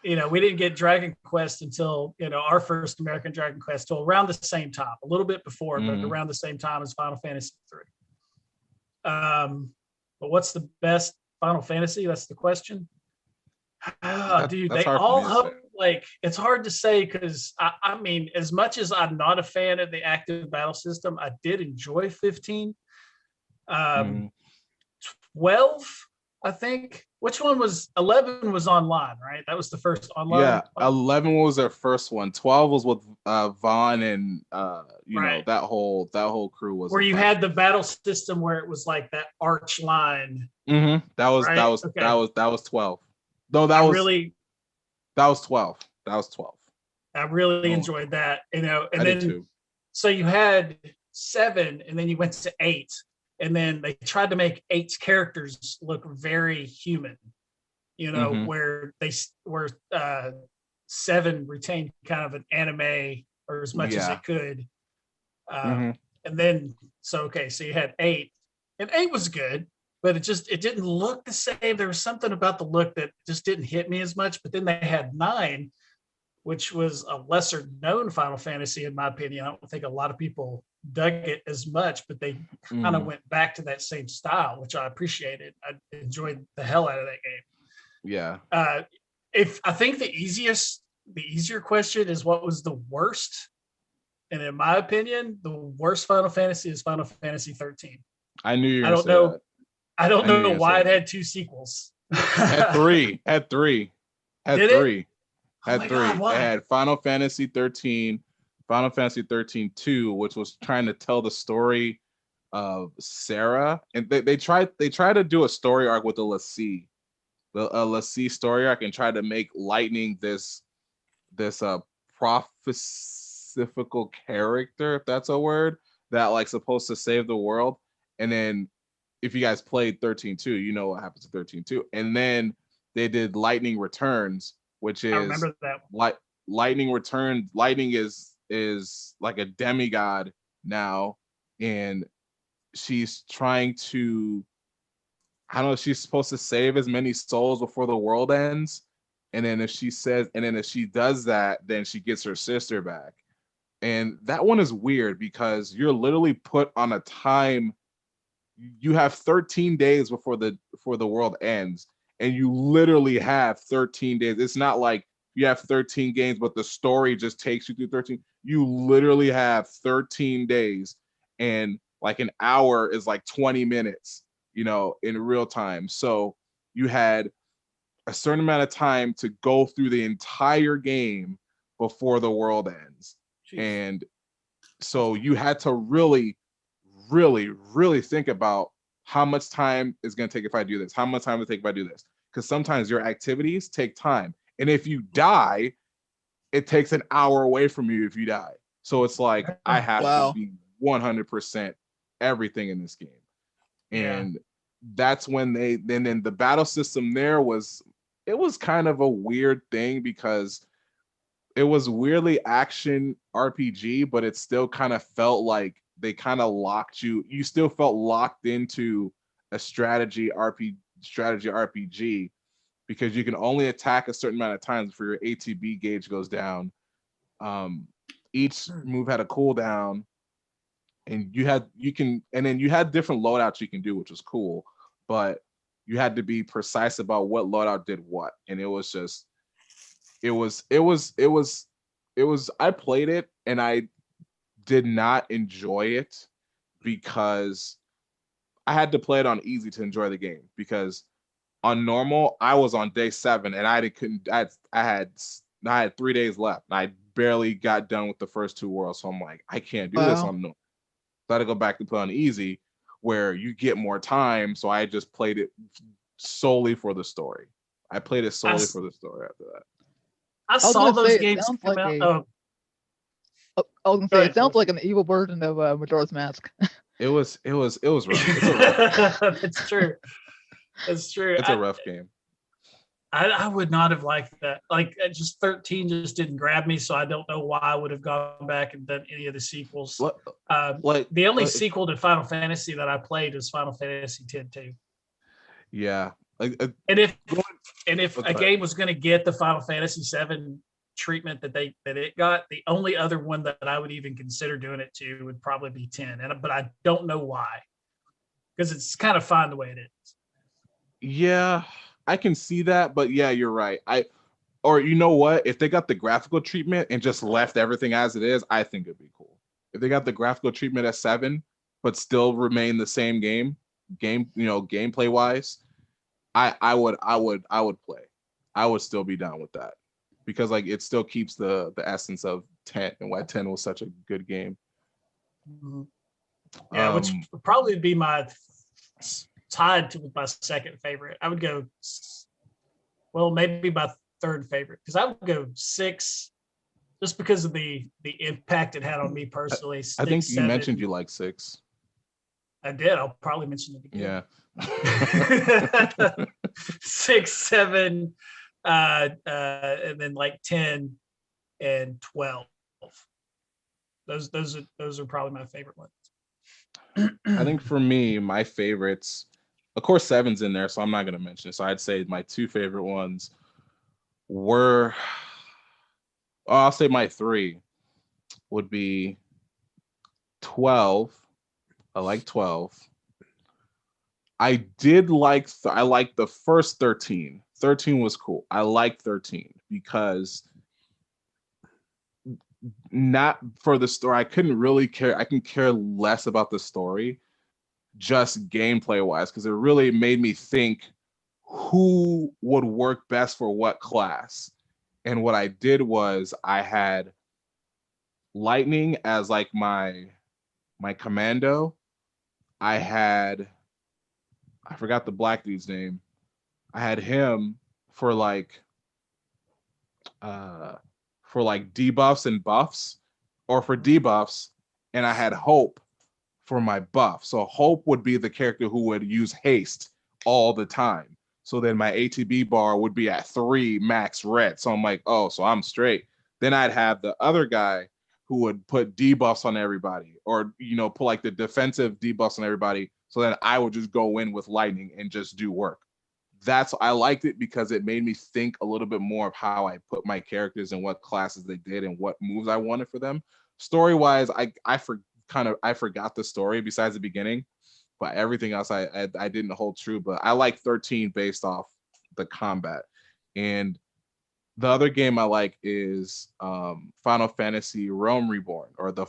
You know, we didn't get Dragon Quest until, you know, our first American Dragon Quest till around the same time, a little bit before, but around the same time as Final Fantasy 3. But what's the best Final Fantasy? That's the question. Dude, they all like, it's hard to say, because I mean, as much as I'm not a fan of the active battle system, I did enjoy 15. 12, I think. Which one was 11? Was online, right? That was the first online. Yeah, 11 was their first one. 12 was with Vaughn and you know, that whole crew was where you had the battle system where it was like that arch line. That was 12. No, that was 12. That was 12. I really enjoyed that, you know, and then so you had 7, and then you went to 8. And then they tried to make 8's characters look very human, you know, where they were 7 retained kind of an anime, or as much as it could. And then, so you had 8, and 8 was good, but it didn't look the same. There was something about the look that just didn't hit me as much. But then they had 9, which was a lesser known Final Fantasy, in my opinion. I don't think a lot of people dug it as much, but they kind of went back to that same style, which I appreciated. I enjoyed the hell out of that game. Yeah. If I think the easier question is what was the worst, and in my opinion, the worst Final Fantasy is Final Fantasy 13. I knew you were going to say that. I don't know why it had 2 sequels. Had 3. Had 3. Had Did 3. It? Had oh 3. God, it had Final Fantasy 13, Final Fantasy 13 2, which was trying to tell the story of Sarah, and they tried to do a story arc with the Lassie, Lassie story arc, and try to make Lightning this prophetical character, if that's a word, that like supposed to save the world. And then if you guys played 13-2, you know what happens to 13-2. And then they did Lightning Returns, which is, I remember that. Lightning Returns. Lightning is like a demigod now, and she's trying to, I don't know, she's supposed to save as many souls before the world ends. And then if she does that, then she gets her sister back. And that one is weird because you're literally put on a time. You have 13 days before the world ends, and you literally have 13 days. It's not like you have 13 games, but the story just takes you through 13. You literally have 13 days, and like an hour is like 20 minutes, you know, in real time. So you had a certain amount of time to go through the entire game before the world ends. Jeez. And so you had to really think about how much time is going to take if I do this, how much time will it take if I do this, because sometimes your activities take time, and if you die, it takes an hour away from you if you die. So it's like I have to be 100% everything in this game. And that's when then the battle system there was kind of a weird thing, because it was weirdly action RPG, but it still kind of felt like they kind of locked you. You still felt locked into a strategy RPG because you can only attack a certain amount of times before your ATB gauge goes down. Each move had a cooldown, and you had different loadouts you can do, which was cool, but you had to be precise about what loadout did what, and it was I played it and I did not enjoy it because I had to play it on easy to enjoy the game, because on normal I was on day 7 and I had 3 days left and I barely got done with the first 2 worlds, so I'm like, I can't do this on normal. So I had to go back to play on easy where you get more time, so I just played it solely for the story. I played it solely for the story after that. I saw those games come out. I was gonna say, it sounds like an evil version of Majora's Mask. It was rough. It's a rough game. It's true. It's true. It's a rough game. I would not have liked that. Like, just 13 just didn't grab me, so I don't know why I would have gone back and done any of the sequels. The only sequel to Final Fantasy that I played was Final Fantasy X-2. Yeah. And if a game was going to get the Final Fantasy VII treatment that it got, the only other one that I would even consider doing it to would probably be 10. But I don't know why, because it's kind of fine the way it is. Yeah, I can see that, but yeah, you're right. Or you know what? If they got the graphical treatment and just left everything as it is, I think it'd be cool. If they got the graphical treatment as 7, but still remain the same gameplay wise, I would play. I would still be down with that, because like it still keeps the essence of 10 and why 10 was such a good game. Mm-hmm. Yeah, which would probably be my tied with my second favorite. I would go, well, maybe my third favorite, because I would go 6, just because of the impact it had on me personally. I think you mentioned you like 6. I did. I'll probably mention it again. Yeah. 6, 7, and then like 10 and 12. Those are probably my favorite ones. I think for me, my favorites, of course, 7's in there, so I'm not going to mention it. So I'd say my 2 favorite ones were, I'll say my 3 would be 12. I like 12. I liked the first 13. 13 was cool. I liked 13 because not for the story. I couldn't really care. I can care less about the story, just gameplay wise, because it really made me think who would work best for what class. And what I did was I had Lightning as like my commando. I forgot the black dude's name. I had him for like debuffs and buffs, or for debuffs, and I had Hope for my buff. So Hope would be the character who would use haste all the time. So then my ATB bar would be at 3 max red. So I'm like, oh, so I'm straight. Then I'd have the other guy who would put debuffs on everybody, or put like the defensive debuffs on everybody. So then I would just go in with Lightning and just do work. I liked it because it made me think a little bit more of how I put my characters and what classes they did and what moves I wanted for them. Story wise, I forgot the story besides the beginning, but everything else I didn't hold true. But I like 13 based off the combat. And the other game I like is Final Fantasy Realm Reborn, or the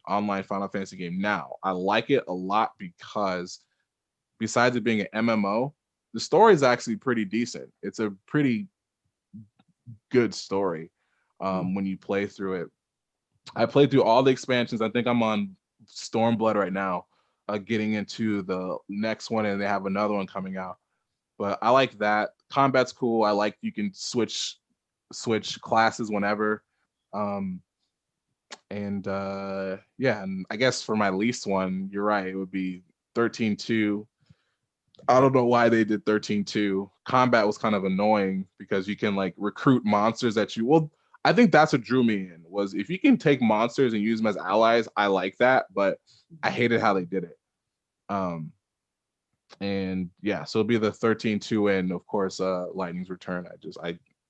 online Final Fantasy game now. I like it a lot because besides it being an MMO, the story is actually pretty decent. It's a pretty good story when you play through it. I played through all the expansions. I think I'm on Stormblood right now, getting into the next one, and they have another one coming out. But I like that. Combat's cool. I like you can switch classes whenever. And I guess for my least one, you're right, it would be 13-2. I don't know why they did 13-2. Combat was kind of annoying because you can like recruit monsters that I think that's what drew me in, was if you can take monsters and use them as allies, I like that, but I hated how they did it. And yeah, so it'll be the 13-2 and of course Lightning's Return.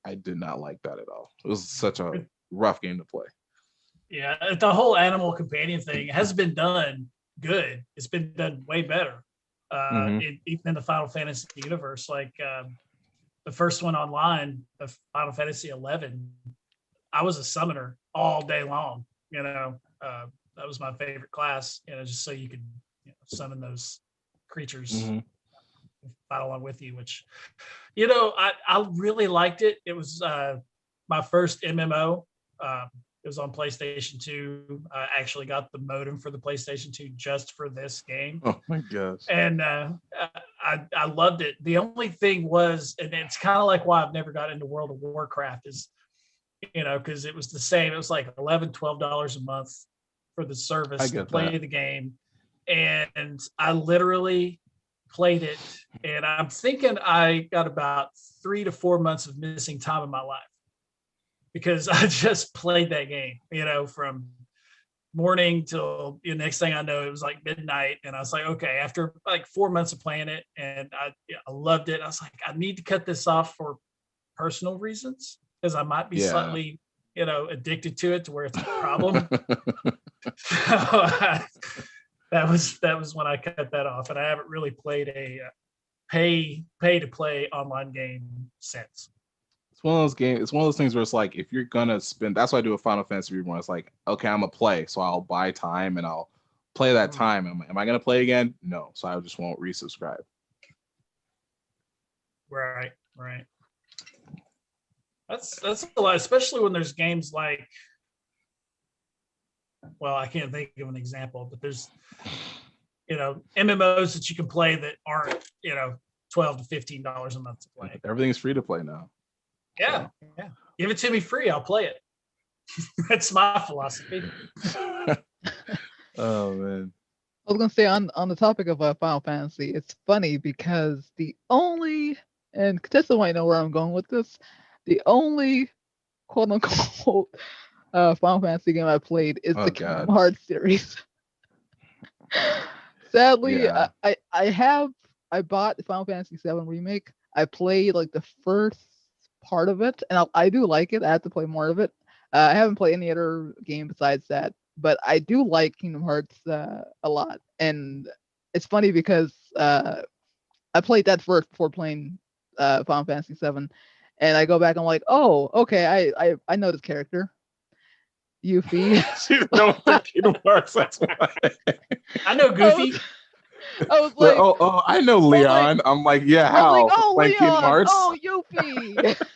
I did not like that at all. It was such a rough game to play. Yeah, the whole animal companion thing has been done good. It's been done way better. Even in the Final Fantasy universe, like the first one online of Final Fantasy 11, I was a summoner all day long. You know, that was my favorite class. You know, just so you could summon those creatures, fight along with you. Which, you know, I really liked it. It was my first MMO. It was on PlayStation 2. I actually got the modem for the PlayStation 2 just for this game. Oh my gosh. And I loved it. The only thing was, and it's kind of like why I've never got into World of Warcraft, is, you know, because it was the same. It was like $11-12 a month for the service to play the game. And I literally played it. And I'm thinking I got about 3 to 4 months of missing time in my life, because I just played that game, you know, from morning till the next thing I know, it was like midnight. And I was like, okay, after like 4 months of playing it, and I loved it. I was like, I need to cut this off for personal reasons, because I might be slightly, you know, addicted to it to where it's a problem. So that was when I cut that off, and I haven't really played a pay to play online game since. It's one of those games. It's one of those things where it's like, if you're gonna spend, that's why I do a Final Fantasy reborn. It's like, okay, I'm gonna play, so I'll buy time and I'll play that time. Am I gonna play again? No, so I just won't resubscribe. Right. That's a lot, especially when there's games like, well, I can't think of an example, but there's, you know, MMOs that you can play that aren't, you know, $12 to $15 a month to play. Everything's free to play now. Yeah. Give it to me free, I'll play it. That's my philosophy. Oh man. I was gonna say, on the topic of Final Fantasy, it's funny because the only, and KOTETSU might know where I'm going with this, the only quote unquote Final Fantasy game I played is the Kingdom Hearts series. Sadly, I bought the Final Fantasy VII Remake. I played like the first part of it, and I do like it. I have to play more of it. I haven't played any other game besides that, but I do like Kingdom Hearts a lot. And it's funny because I played that first before playing Final Fantasy VII, and I go back and I'm like, oh, okay, I know this character, Yuffie. She don't play Kingdom Hearts. That's why. I know Goofy. I was like, oh, I know Leon. I'm like, yeah, how? Like, oh, like Leon. Kingdom Hearts? Oh, Yuffie.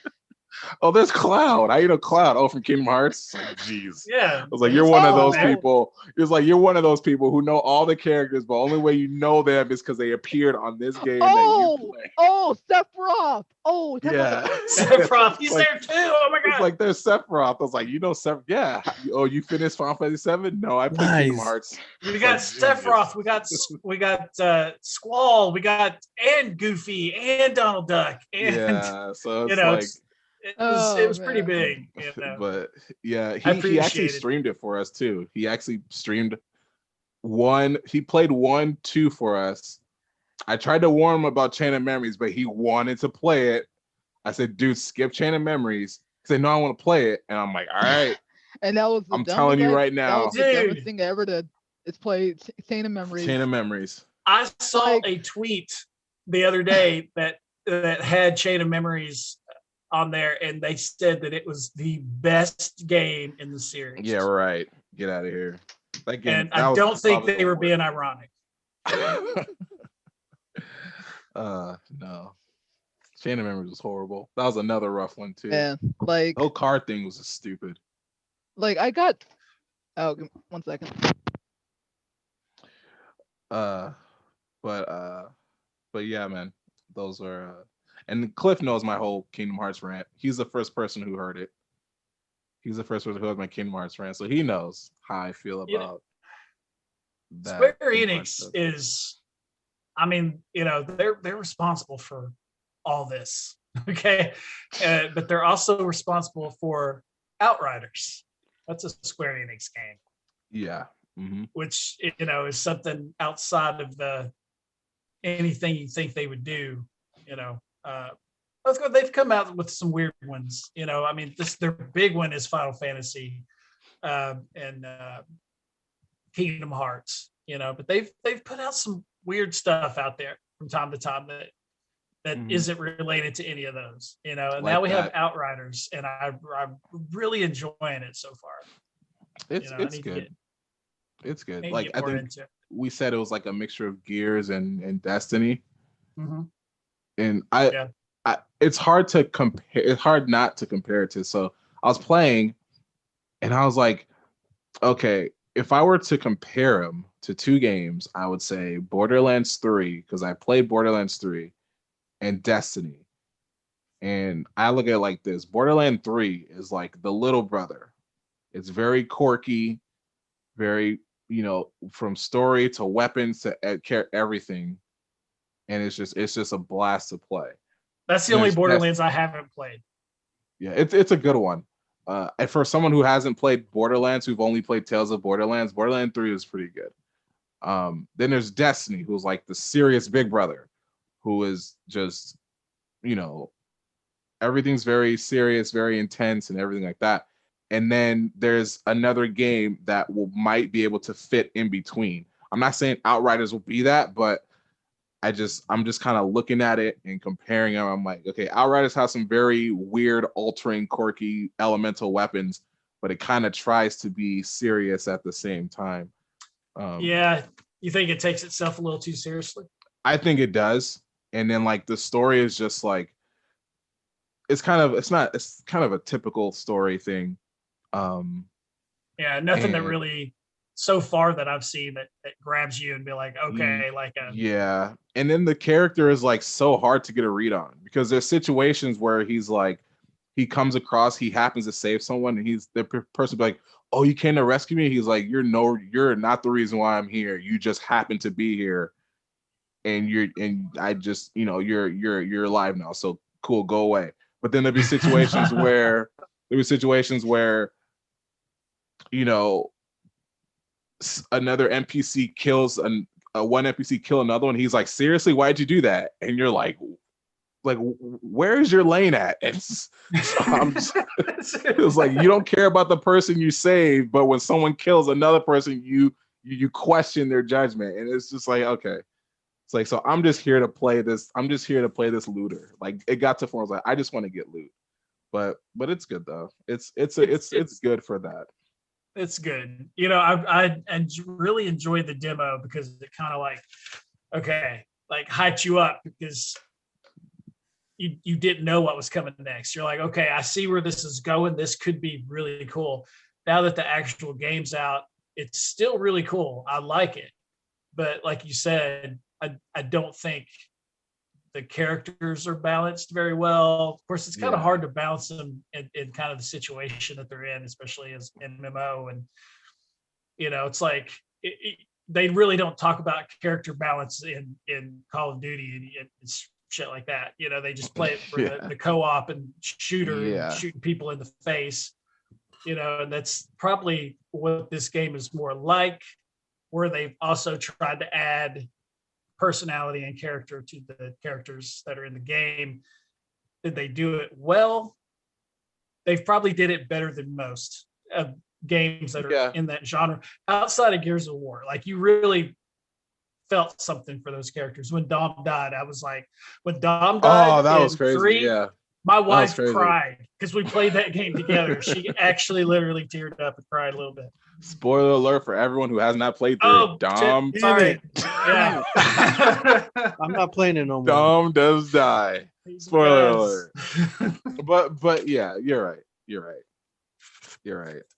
Oh, there's Cloud. I know Cloud. Oh, from Kingdom Hearts. Jeez. Yeah. I was like, you're one of those people. It was like, you're one of those people who know all the characters, but only way you know them is because they appeared on this game that you play. Oh, Sephiroth. Oh, yeah. Sephiroth. He's there too. Oh my god. It's like, there's Sephiroth. I was like, you know Sephiroth. Yeah. Oh, you finished Final Fantasy VII? No, I played Kingdom Hearts. We got Sephiroth. We got Squall. We got and Goofy and Donald Duck. And so it's, you know, like, it was pretty big, you know? But yeah, he actually streamed it for us too. He actually streamed he played 1-2 for us. I tried to warn him about Chain of Memories, but he wanted to play it. I said, dude, skip Chain of Memories. He said, no, I want to play it. And I'm like, all right. And that was I'm telling you right now. That was the dumbest thing I ever did. It's play Chain of Memories. Chain of Memories. I saw a tweet the other day that had Chain of Memories on there, and they said that it was the best game in the series. Yeah, right. Get out of here. And I don't think they were being ironic. No. Chain of Memories was horrible. That was another rough one too. Yeah, like the whole card thing was just stupid. Like I got 1 second. But yeah, man. Those are and Cliff knows my whole Kingdom Hearts rant. He's the first person who heard it. He's the first person who heard my Kingdom Hearts rant, so he knows how I feel about that. Square Enix is, I mean, you know, they're responsible for all this, okay? But they're also responsible for Outriders. That's a Square Enix game. Yeah. Mm-hmm. Which, you know, is something outside of the anything you think they would do, you know. They've come out with some weird ones, you know. I mean, their big one is Final Fantasy and Kingdom Hearts, you know, but they've put out some weird stuff out there from time to time that isn't related to any of those, you know. And like now we have Outriders, and I'm really enjoying it so far. It's good. It's good. Like I think we said it was like a mixture of Gears and Destiny. Mm-hmm. And I it's hard to compare. It's hard not to compare it to. So I was playing, and I was like, okay, if I were to compare them to two games, I would say Borderlands 3, because I played Borderlands 3, and Destiny. And I look at it like this: Borderlands 3 is like the little brother. It's very quirky, very, you know, from story to weapons to everything, and it's just a blast to play. That's the only Borderlands I haven't played. Yeah, it's a good one. And for someone who hasn't played Borderlands, who've only played Tales of Borderlands 3 is pretty good. Then there's Destiny, who's like the serious big brother, who is just, you know, everything's very serious, very intense, and everything like that. And then there's another game that might be able to fit in between. I'm not saying Outriders will be that, but I'm just kind of looking at it and comparing them. I'm like, okay, Outriders has some very weird, altering, quirky, elemental weapons, but it kind of tries to be serious at the same time. Yeah, you think it takes itself a little too seriously? I think it does. And then like the story is just like, it's kind of a typical story thing. Yeah, nothing that really so far that I've seen that grabs you and be like, okay, like yeah. And then the character is like so hard to get a read on, because there's situations where he's like, he comes across, he happens to save someone, and he's the person be like, oh, you came to rescue me? He's like, you're not the reason why I'm here. You just happen to be here, and I just, you know, you're alive now, so cool, go away. But then there'll be situations where you know, another NPC kills one NPC kill another one. He's like, seriously, why'd you do that? And you're like where's your lane at? And so it was like, you don't care about the person you saved, but when someone kills another person, you question their judgment. And it's just like, okay. It's like, so I'm just here to play this. I'm just here to play this looter. Like, it got to form, I was like, I just want to get loot. But it's good though. It's good for that. It's good. You know, I really enjoyed the demo because it kind of like, okay, like hyped you up because you didn't know what was coming next. You're like, okay, I see where this is going. This could be really cool. Now that the actual game's out, it's still really cool. I like it. But like you said, I don't think the characters are balanced very well. Of course, it's kind of hard to balance them in kind of the situation that they're in, especially as MMO. And, you know, it's like they really don't talk about character balance in Call of Duty and shit like that. You know, they just play it for the co-op and shooter and shooting people in the face. You know, and that's probably what this game is more like, where they've also tried to add personality and character to the characters that are in the game. Did they do it well? They've probably did it better than most of games that are in that genre outside of Gears of War. Like, you really felt something for those characters. When Dom died, I was like, when Dom died, that was crazy. 3, my wife cried because we played that game together. She actually literally teared up and cried a little bit. Spoiler alert for everyone who has not played through. Oh, Dom, sorry. Yeah. I'm not playing it no more. Dom does die. Spoiler alert. But yeah, you're right.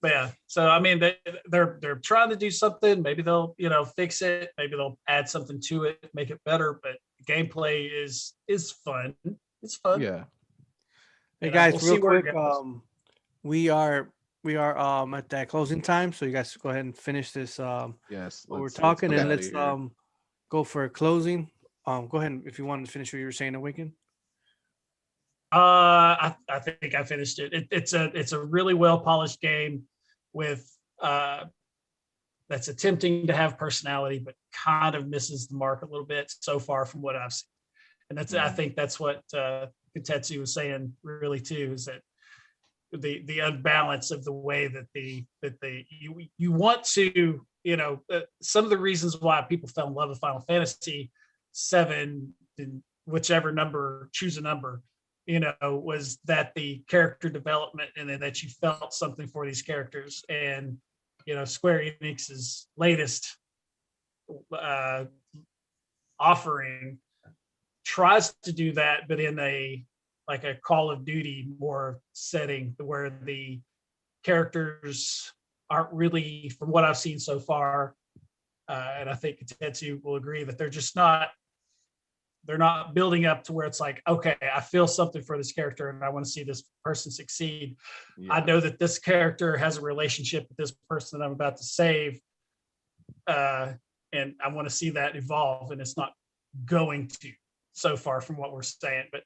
But yeah, so I mean, they're trying to do something. Maybe they'll, you know, fix it. Maybe they'll add something to it, make it better. But gameplay is fun. It's fun. Yeah. Hey guys, real quick, we are at that closing time, so you guys go ahead and finish this. Yes, what we're talking, and let's go for a closing. Go ahead if you want to finish what you were saying, Awaken. I think I finished it. It's a really well polished game with that's attempting to have personality, but kind of misses the mark a little bit so far from what I've seen. And that's I think that's what KOTETSU was saying really too, is that the unbalance of the way that you want to, some of the reasons why people fell in love with Final Fantasy 7 and whichever number, choose a number, was that the character development and then that you felt something for these characters. And Square Enix's latest offering tries to do that, but in a Call of Duty more setting, where the characters aren't really, from what I've seen so far, and I think KOTETSU will agree, that they're not building up to where it's like, okay, I feel something for this character and I want to see this person succeed. Yeah. I know that this character has a relationship with this person that I'm about to save, and I want to see that evolve, and it's not going to so far from what we're saying. But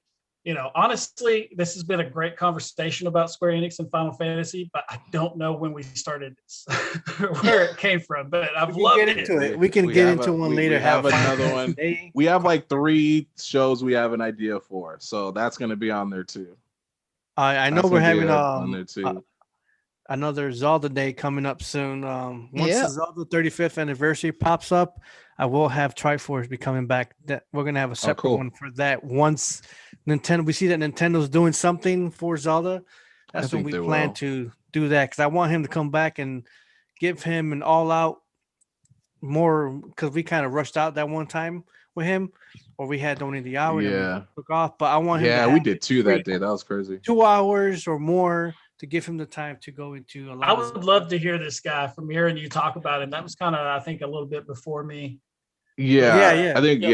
honestly, this has been a great conversation about Square Enix and Final Fantasy, but I don't know when we started this, where it came from, but I've loved it. We can get into one later. We have another one. We have like 3 shows we have an idea for, so that's going to be on there too. I know we're having on there too. Another Zelda Day coming up soon. Once the Zelda 35th anniversary pops up, I will have Triforce be coming back. That we're gonna have a separate one for that. Once we see that Nintendo's doing something for Zelda, that's when we plan to do that. Because I want him to come back and give him an all-out more. Because we kind of rushed out that one time with him, or we had only the hour. Yeah, and we took off. But I want him. Yeah, we did 2 that day. That was crazy. 2 hours or more to give him the time to go into a lot. I would love to hear this guy from hearing you talk about him. That was kind of, I think, a little bit before me. Yeah. I think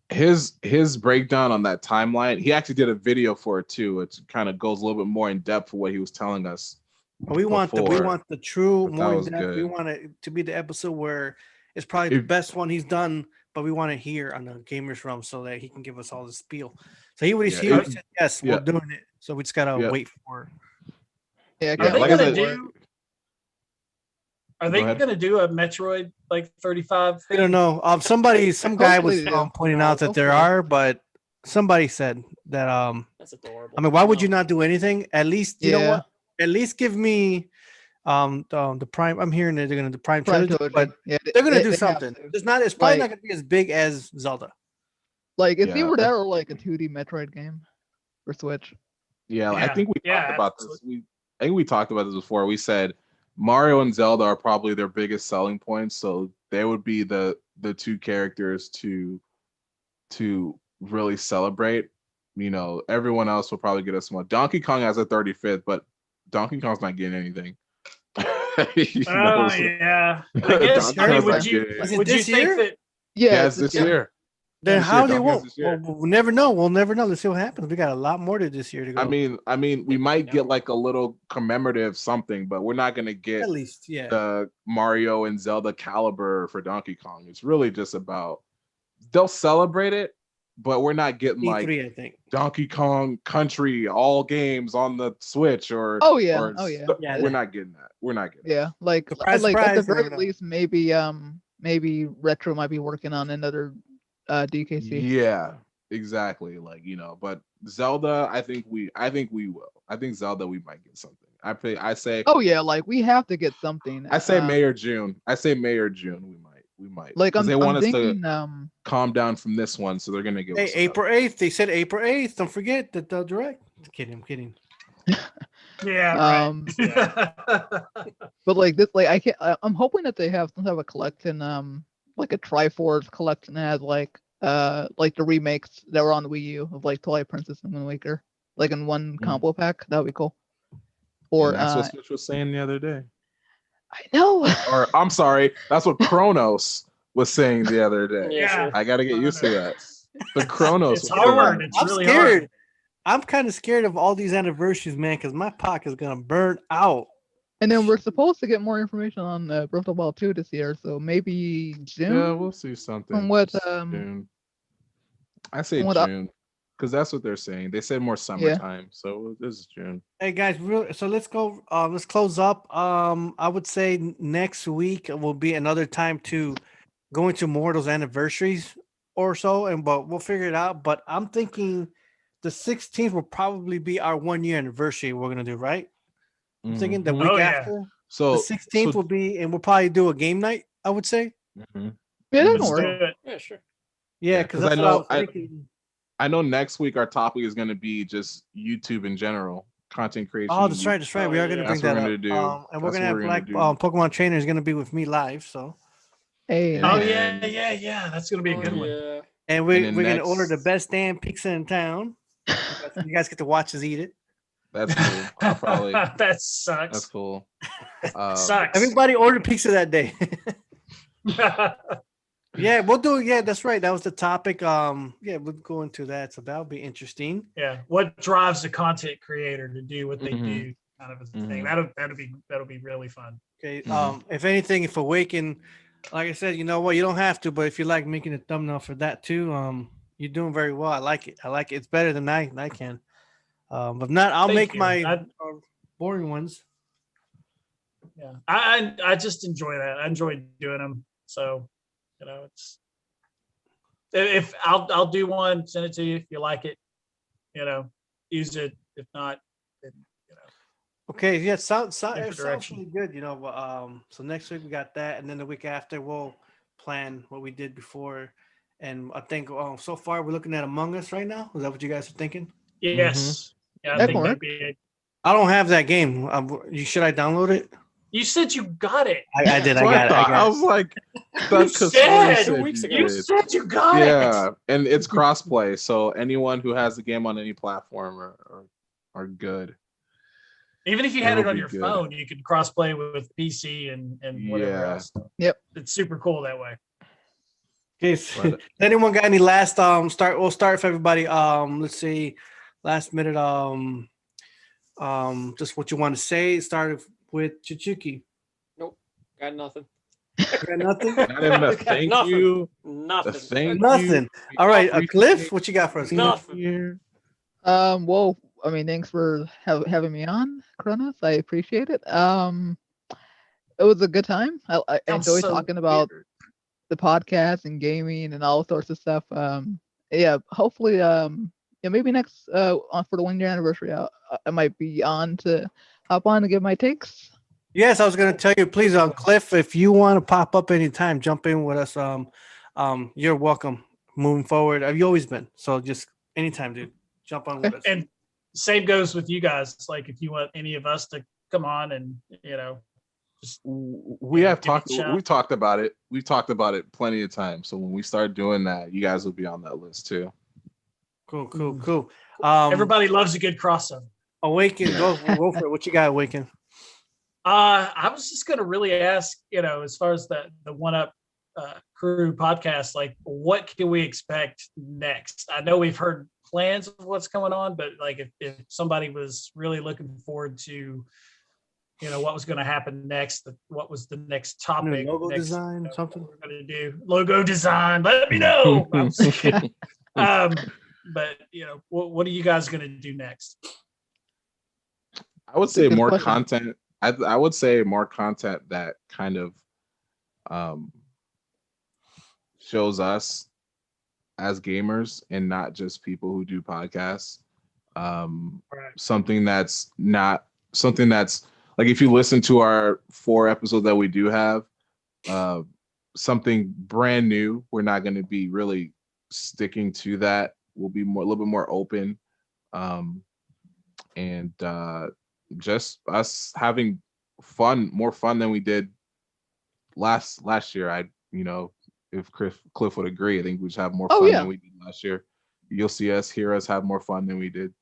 his breakdown on that timeline. He actually did a video for it too. It kind of goes a little bit more in depth for what he was telling us. We want the true more in depth. We want it to be the episode where it's probably the best one he's done, but we want to hear on the Gamerz Realm so that he can give us all the spiel. So he said yes, we're doing it. So we just gotta wait for it. Yeah, are they going to do a Metroid like 35? I don't know. Some guy was pointing out that there are, but somebody said that that's adorable. I mean, why would you not do anything? At least you know what? At least give me the Prime. I'm hearing that they're going to do Prime trilogy, but they're going to do something. It's probably not going to be as big as Zelda. Like if you were there, like a 2D Metroid game for Switch. Yeah, I think we talked about this. I think we talked about this before. We said Mario and Zelda are probably their biggest selling points, so they would be the 2 characters to really celebrate. Everyone else will probably get a small. Donkey Kong has a 35th, but Donkey Kong's not getting anything. Yeah. I guess would you think that? Yeah, it's this year. Then how they won't? We'll never know. We'll never know. Let's see what happens. We got a lot more to this year to go. I mean, we might get like a little commemorative something, but we're not gonna get at least the Mario and Zelda caliber for Donkey Kong. It's really just about they'll celebrate it, but we're not getting E3, like I think. Donkey Kong Country all games on the Switch or yeah, we're not getting that. We're not getting like at the very least maybe Retro might be working on another DKC. Yeah, exactly. But Zelda, I think we will. I think Zelda we might get something. I say we have to get something. I say May or June. We might. Like they want us to calm down from this one, so they're gonna give us April 8th. They said April 8th. Don't forget that they'll direct. I'm kidding. Yeah. But like this, like I can't. I'm hoping that they have some type of collection, like a Triforce collection that has like the remakes that were on the Wii U of like Twilight Princess and Wind Waker, like in one combo pack. That would be cool. Or that's what Switch was saying the other day. I know. Or I'm sorry, that's what Kronos was saying the other day. Yeah, I got to get used to that. The Kronos. It's hard. It's really scared. Hard. I'm kind of scared of all these anniversaries, man, because my pocket's gonna burn out. And then we're supposed to get more information on Breath of the Wild 2 this year, so maybe June. Yeah, we'll see something. From what June. I say June. because that's what they're saying. They said more summertime, so this is June. Hey guys, so let's go. Let's close up. I would say next week will be another time to go into more of those anniversaries or so, but we'll figure it out. But I'm thinking the 16th will probably be our 1 year anniversary. We're gonna do, right? I'm thinking the week after. So the 16th will be, and we'll probably do a game night. I would say. Yeah, that can work. Yeah, sure. Yeah, because that's what I was thinking. I know next week our topic is going to be just YouTube in general, content creation. Oh, that's right. That's right. We are going to bring that up. And we're going to have Black Pokemon Trainer is going to be with me live. So, hey. Oh yeah. That's going to be a good one. Yeah. And we're going to order the best damn pizza in town. You guys get to watch us eat it. That's cool. I'll probably. That sucks. That's cool. Sucks. Everybody ordered pizza that day. Yeah, we'll do. Yeah, that's right. That was the topic. Yeah, we'll go into that. So that'll be interesting. Yeah, what drives the content creator to do what they do, kind of a thing. That'll be really fun. Okay. If anything, if Awaken, like I said, you know what, you don't have to, but if you like making a thumbnail for that too, you're doing very well. I like it. It's better than I can. But not, I'll make my boring ones. Yeah, I just enjoy that. I enjoy doing them. So. You know, it's if I'll do one, send it to you if you like it. You know, use it. If not, then, you know. Okay, yeah, sounds really good. You know, so next week we got that, and then the week after we'll plan what we did before. And I think so far we're looking at Among Us right now. Is that what you guys are thinking? Yes. Yeah, I think that'd be. I don't have that game. Should I download it? You said you got it. I did. I got it. I was like, that's you said 2 weeks ago. You said you got it. Yeah, and it's crossplay, so anyone who has the game on any platform are good. Even if you had it on your phone, you could crossplay with PC and whatever else. Yep, it's super cool that way. Okay, so anyone got any last start? We'll start with everybody. Let's see, last minute. Just what you want to say. Started with Chichuki. Nope, got nothing. Got nothing. Not even a thank you. Nothing. Nothing. All right, Cliff, what you got for us? Nothing. Well, I mean, thanks for having me on, Kronos. I appreciate it. It was a good time. I enjoy talking about the podcast and gaming and all sorts of stuff. Yeah, hopefully, maybe next for the 1 year anniversary, I might be on to hop on to give my takes. Yes, I was going to tell you, please, Cliff, if you want to pop up anytime, jump in with us. You're welcome. Moving forward, have you always been? So just anytime, dude, jump on with us. And same goes with you guys. It's like if you want any of us to come on and just we talked about it. We've talked about it plenty of times. So when we start doing that, you guys will be on that list too. Cool. Everybody loves a good crossover. Awaken, go for it. What you got, Awaken? I was just gonna really ask, as far as the One Up Crew podcast, like what can we expect next? I know we've heard plans of what's going on, but like if somebody was really looking forward to, what was going to happen next, what was the next topic? Logo design, something we're gonna do. Logo design. Let me know. But what are you guys gonna do next? I would say more content. I would say more content that kind of shows us as gamers and not just people who do podcasts. Something that's like, if you listen to our 4 episodes that we do have, something brand new. We're not going to be really sticking to that. We'll be a little bit more open, and just us having more fun than we did last year. If Cliff would agree, I think we just have more fun than we did last year. You'll hear us have more fun than we did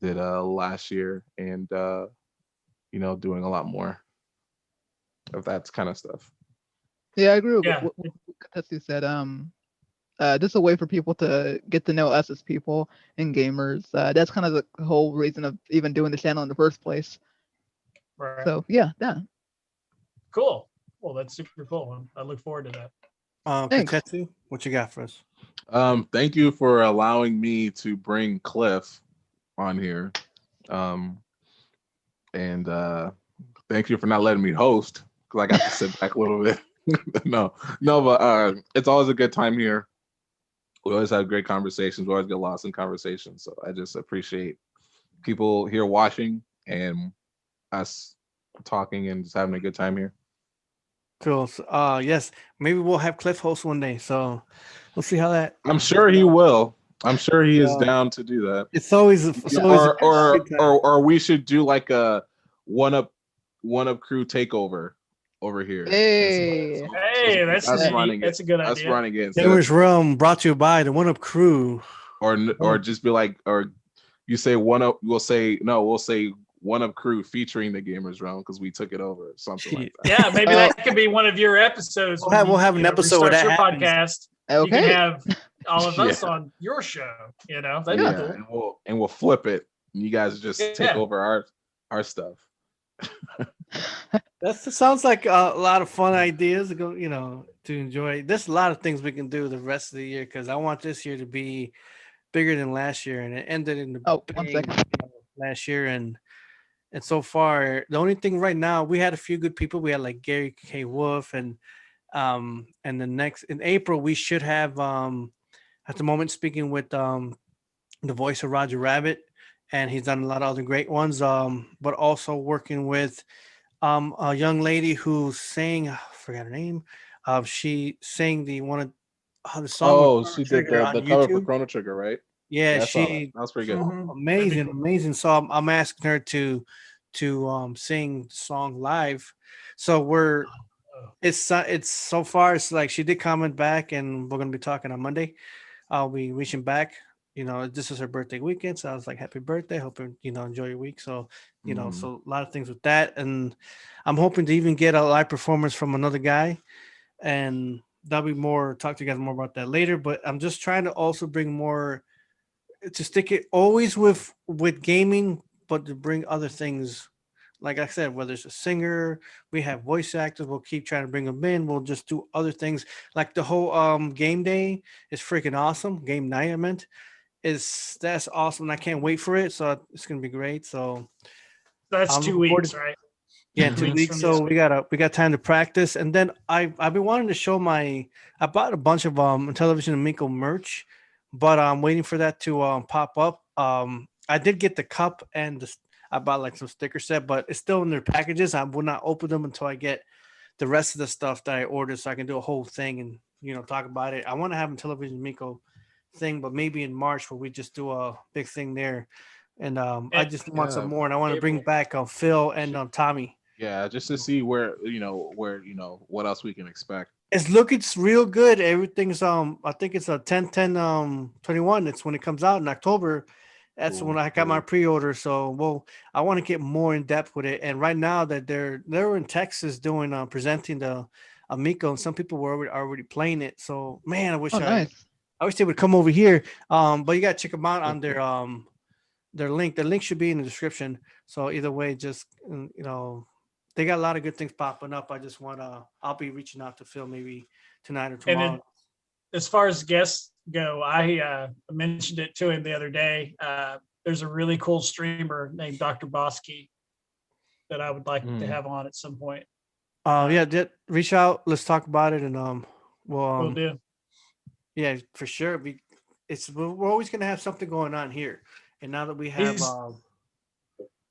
last year, and doing a lot more of that kind of stuff. Yeah, I agree with what KOTETSU said. Just a way for people to get to know us as people and gamers. That's kind of the whole reason of even doing the channel in the first place. Right. So yeah. Cool. Well, that's super cool. I look forward to that. Thanks. KOTETSU, what you got for us? Thank you for allowing me to bring Cliff on here. And thank you for not letting me host because I got to sit back a little bit. no, but it's always a good time here. We always have great conversations. We always get lost in conversations. So I just appreciate people here watching and us talking and just having a good time here. Cool. So, yes, maybe we'll have Cliff host one day. So we'll see how that. I'm sure he will. I'm sure he is down to do that. It's always or we should do like a one up crew takeover over here. Hey, that's running. That's a good idea. Us running it. Gamerz Realm brought to you by the One Up Crew. Or just be like, or you say one up. We'll say One Up Crew featuring the Gamerz Realm because we took it over. Something like that. Yeah, maybe that could be one of your episodes. We'll have an episode where that your happens. podcast. Okay. You can have all of us on your show. You know, that'd be cool. And we'll flip it. And you guys just take over our stuff. That sounds like a lot of fun ideas to go, to enjoy. There's a lot of things we can do the rest of the year because I want this year to be bigger than last year, and it ended in the 1 second. Last year, and so far the only thing right now, we had a few good people. We had like Gary K. Wolf, and the next in April we should have at the moment speaking with the voice of Roger Rabbit, and he's done a lot of other great ones. But also working with a young lady who sang, I forgot her name. She sang the song. Oh, she did the cover for Chrono Trigger, right? Yeah, that was pretty good. Amazing. So I'm asking her to sing the song live. So it's so far it's like she did comment back, and we're gonna be talking on Monday. I'll be reaching back. This is her birthday weekend, so I was like, happy birthday. Hope you enjoy your week. So so a lot of things with that, and I'm hoping to even get a live performance from another guy, and that'll be more. Talk to you guys more about that later. But I'm just trying to also bring more. To stick it always with gaming, but to bring other things, like I said, whether it's a singer, we have voice actors, we'll keep trying to bring them in. We'll just do other things, like the whole game day is freaking awesome. Game night, I meant, that's awesome, and I can't wait for it. So it's gonna be great. So that's 2 weeks, right? Yeah, 2 weeks. So we got time to practice, and then I've been wanting to show I bought a bunch of Intellivision AMICO merch. But I'm waiting for that to pop up. I did get the cup and I bought like some sticker set, but it's still in their packages. I will not open them until I get the rest of the stuff that I ordered, so I can do a whole thing and talk about it. I want to have a Intellivision AMICO thing, but maybe in March where we just do a big thing there. And I just want some more, and I want to bring back Phil and Tommy. Yeah, just to see where what else we can expect. It's real good. Everything's I think it's a 10/10/21. It's when it comes out in October. That's when I got my pre-order. So I want to get more in depth with it. And right now that they're in Texas doing presenting the AMICO, and some people were already playing it. So man, I wish I wish they would come over here. But you gotta check them out on their link. The link should be in the description. So either way, just they got a lot of good things popping up. I just I'll be reaching out to Phil maybe tonight or tomorrow. And then, as far as guests go, I mentioned it to him the other day. There's a really cool streamer named Dr. Bosky that I would like to have on at some point. Reach out. Let's talk about it, and we'll do. Yeah, for sure. We're always gonna have something going on here, and now that we have.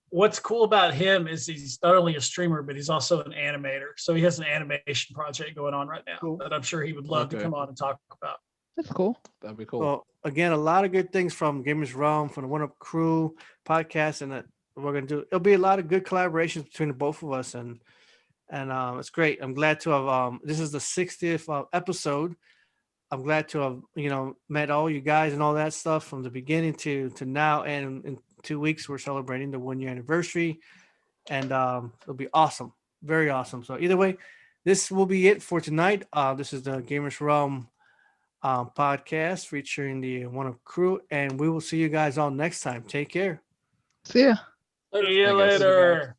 What's cool about him is he's not only a streamer, but he's also an animator. So he has an animation project going on right now that I'm sure he would love to come on and talk about. That's cool. That'd be cool. Well, again, a lot of good things from Gamerz Realm, from the One Up Crew podcast, and that we're gonna do. It'll be a lot of good collaborations between the both of us, and it's great. I'm glad to have. This is the 60th episode. I'm glad to have met all you guys and all that stuff from the beginning to now, and in 2 weeks we're celebrating the 1 year anniversary, and it'll be awesome, very awesome. So either way, this will be it for tonight. This is the Gamerz Realm podcast featuring the One Up Crew, and we will see you guys all next time. Take care. See ya. See you later.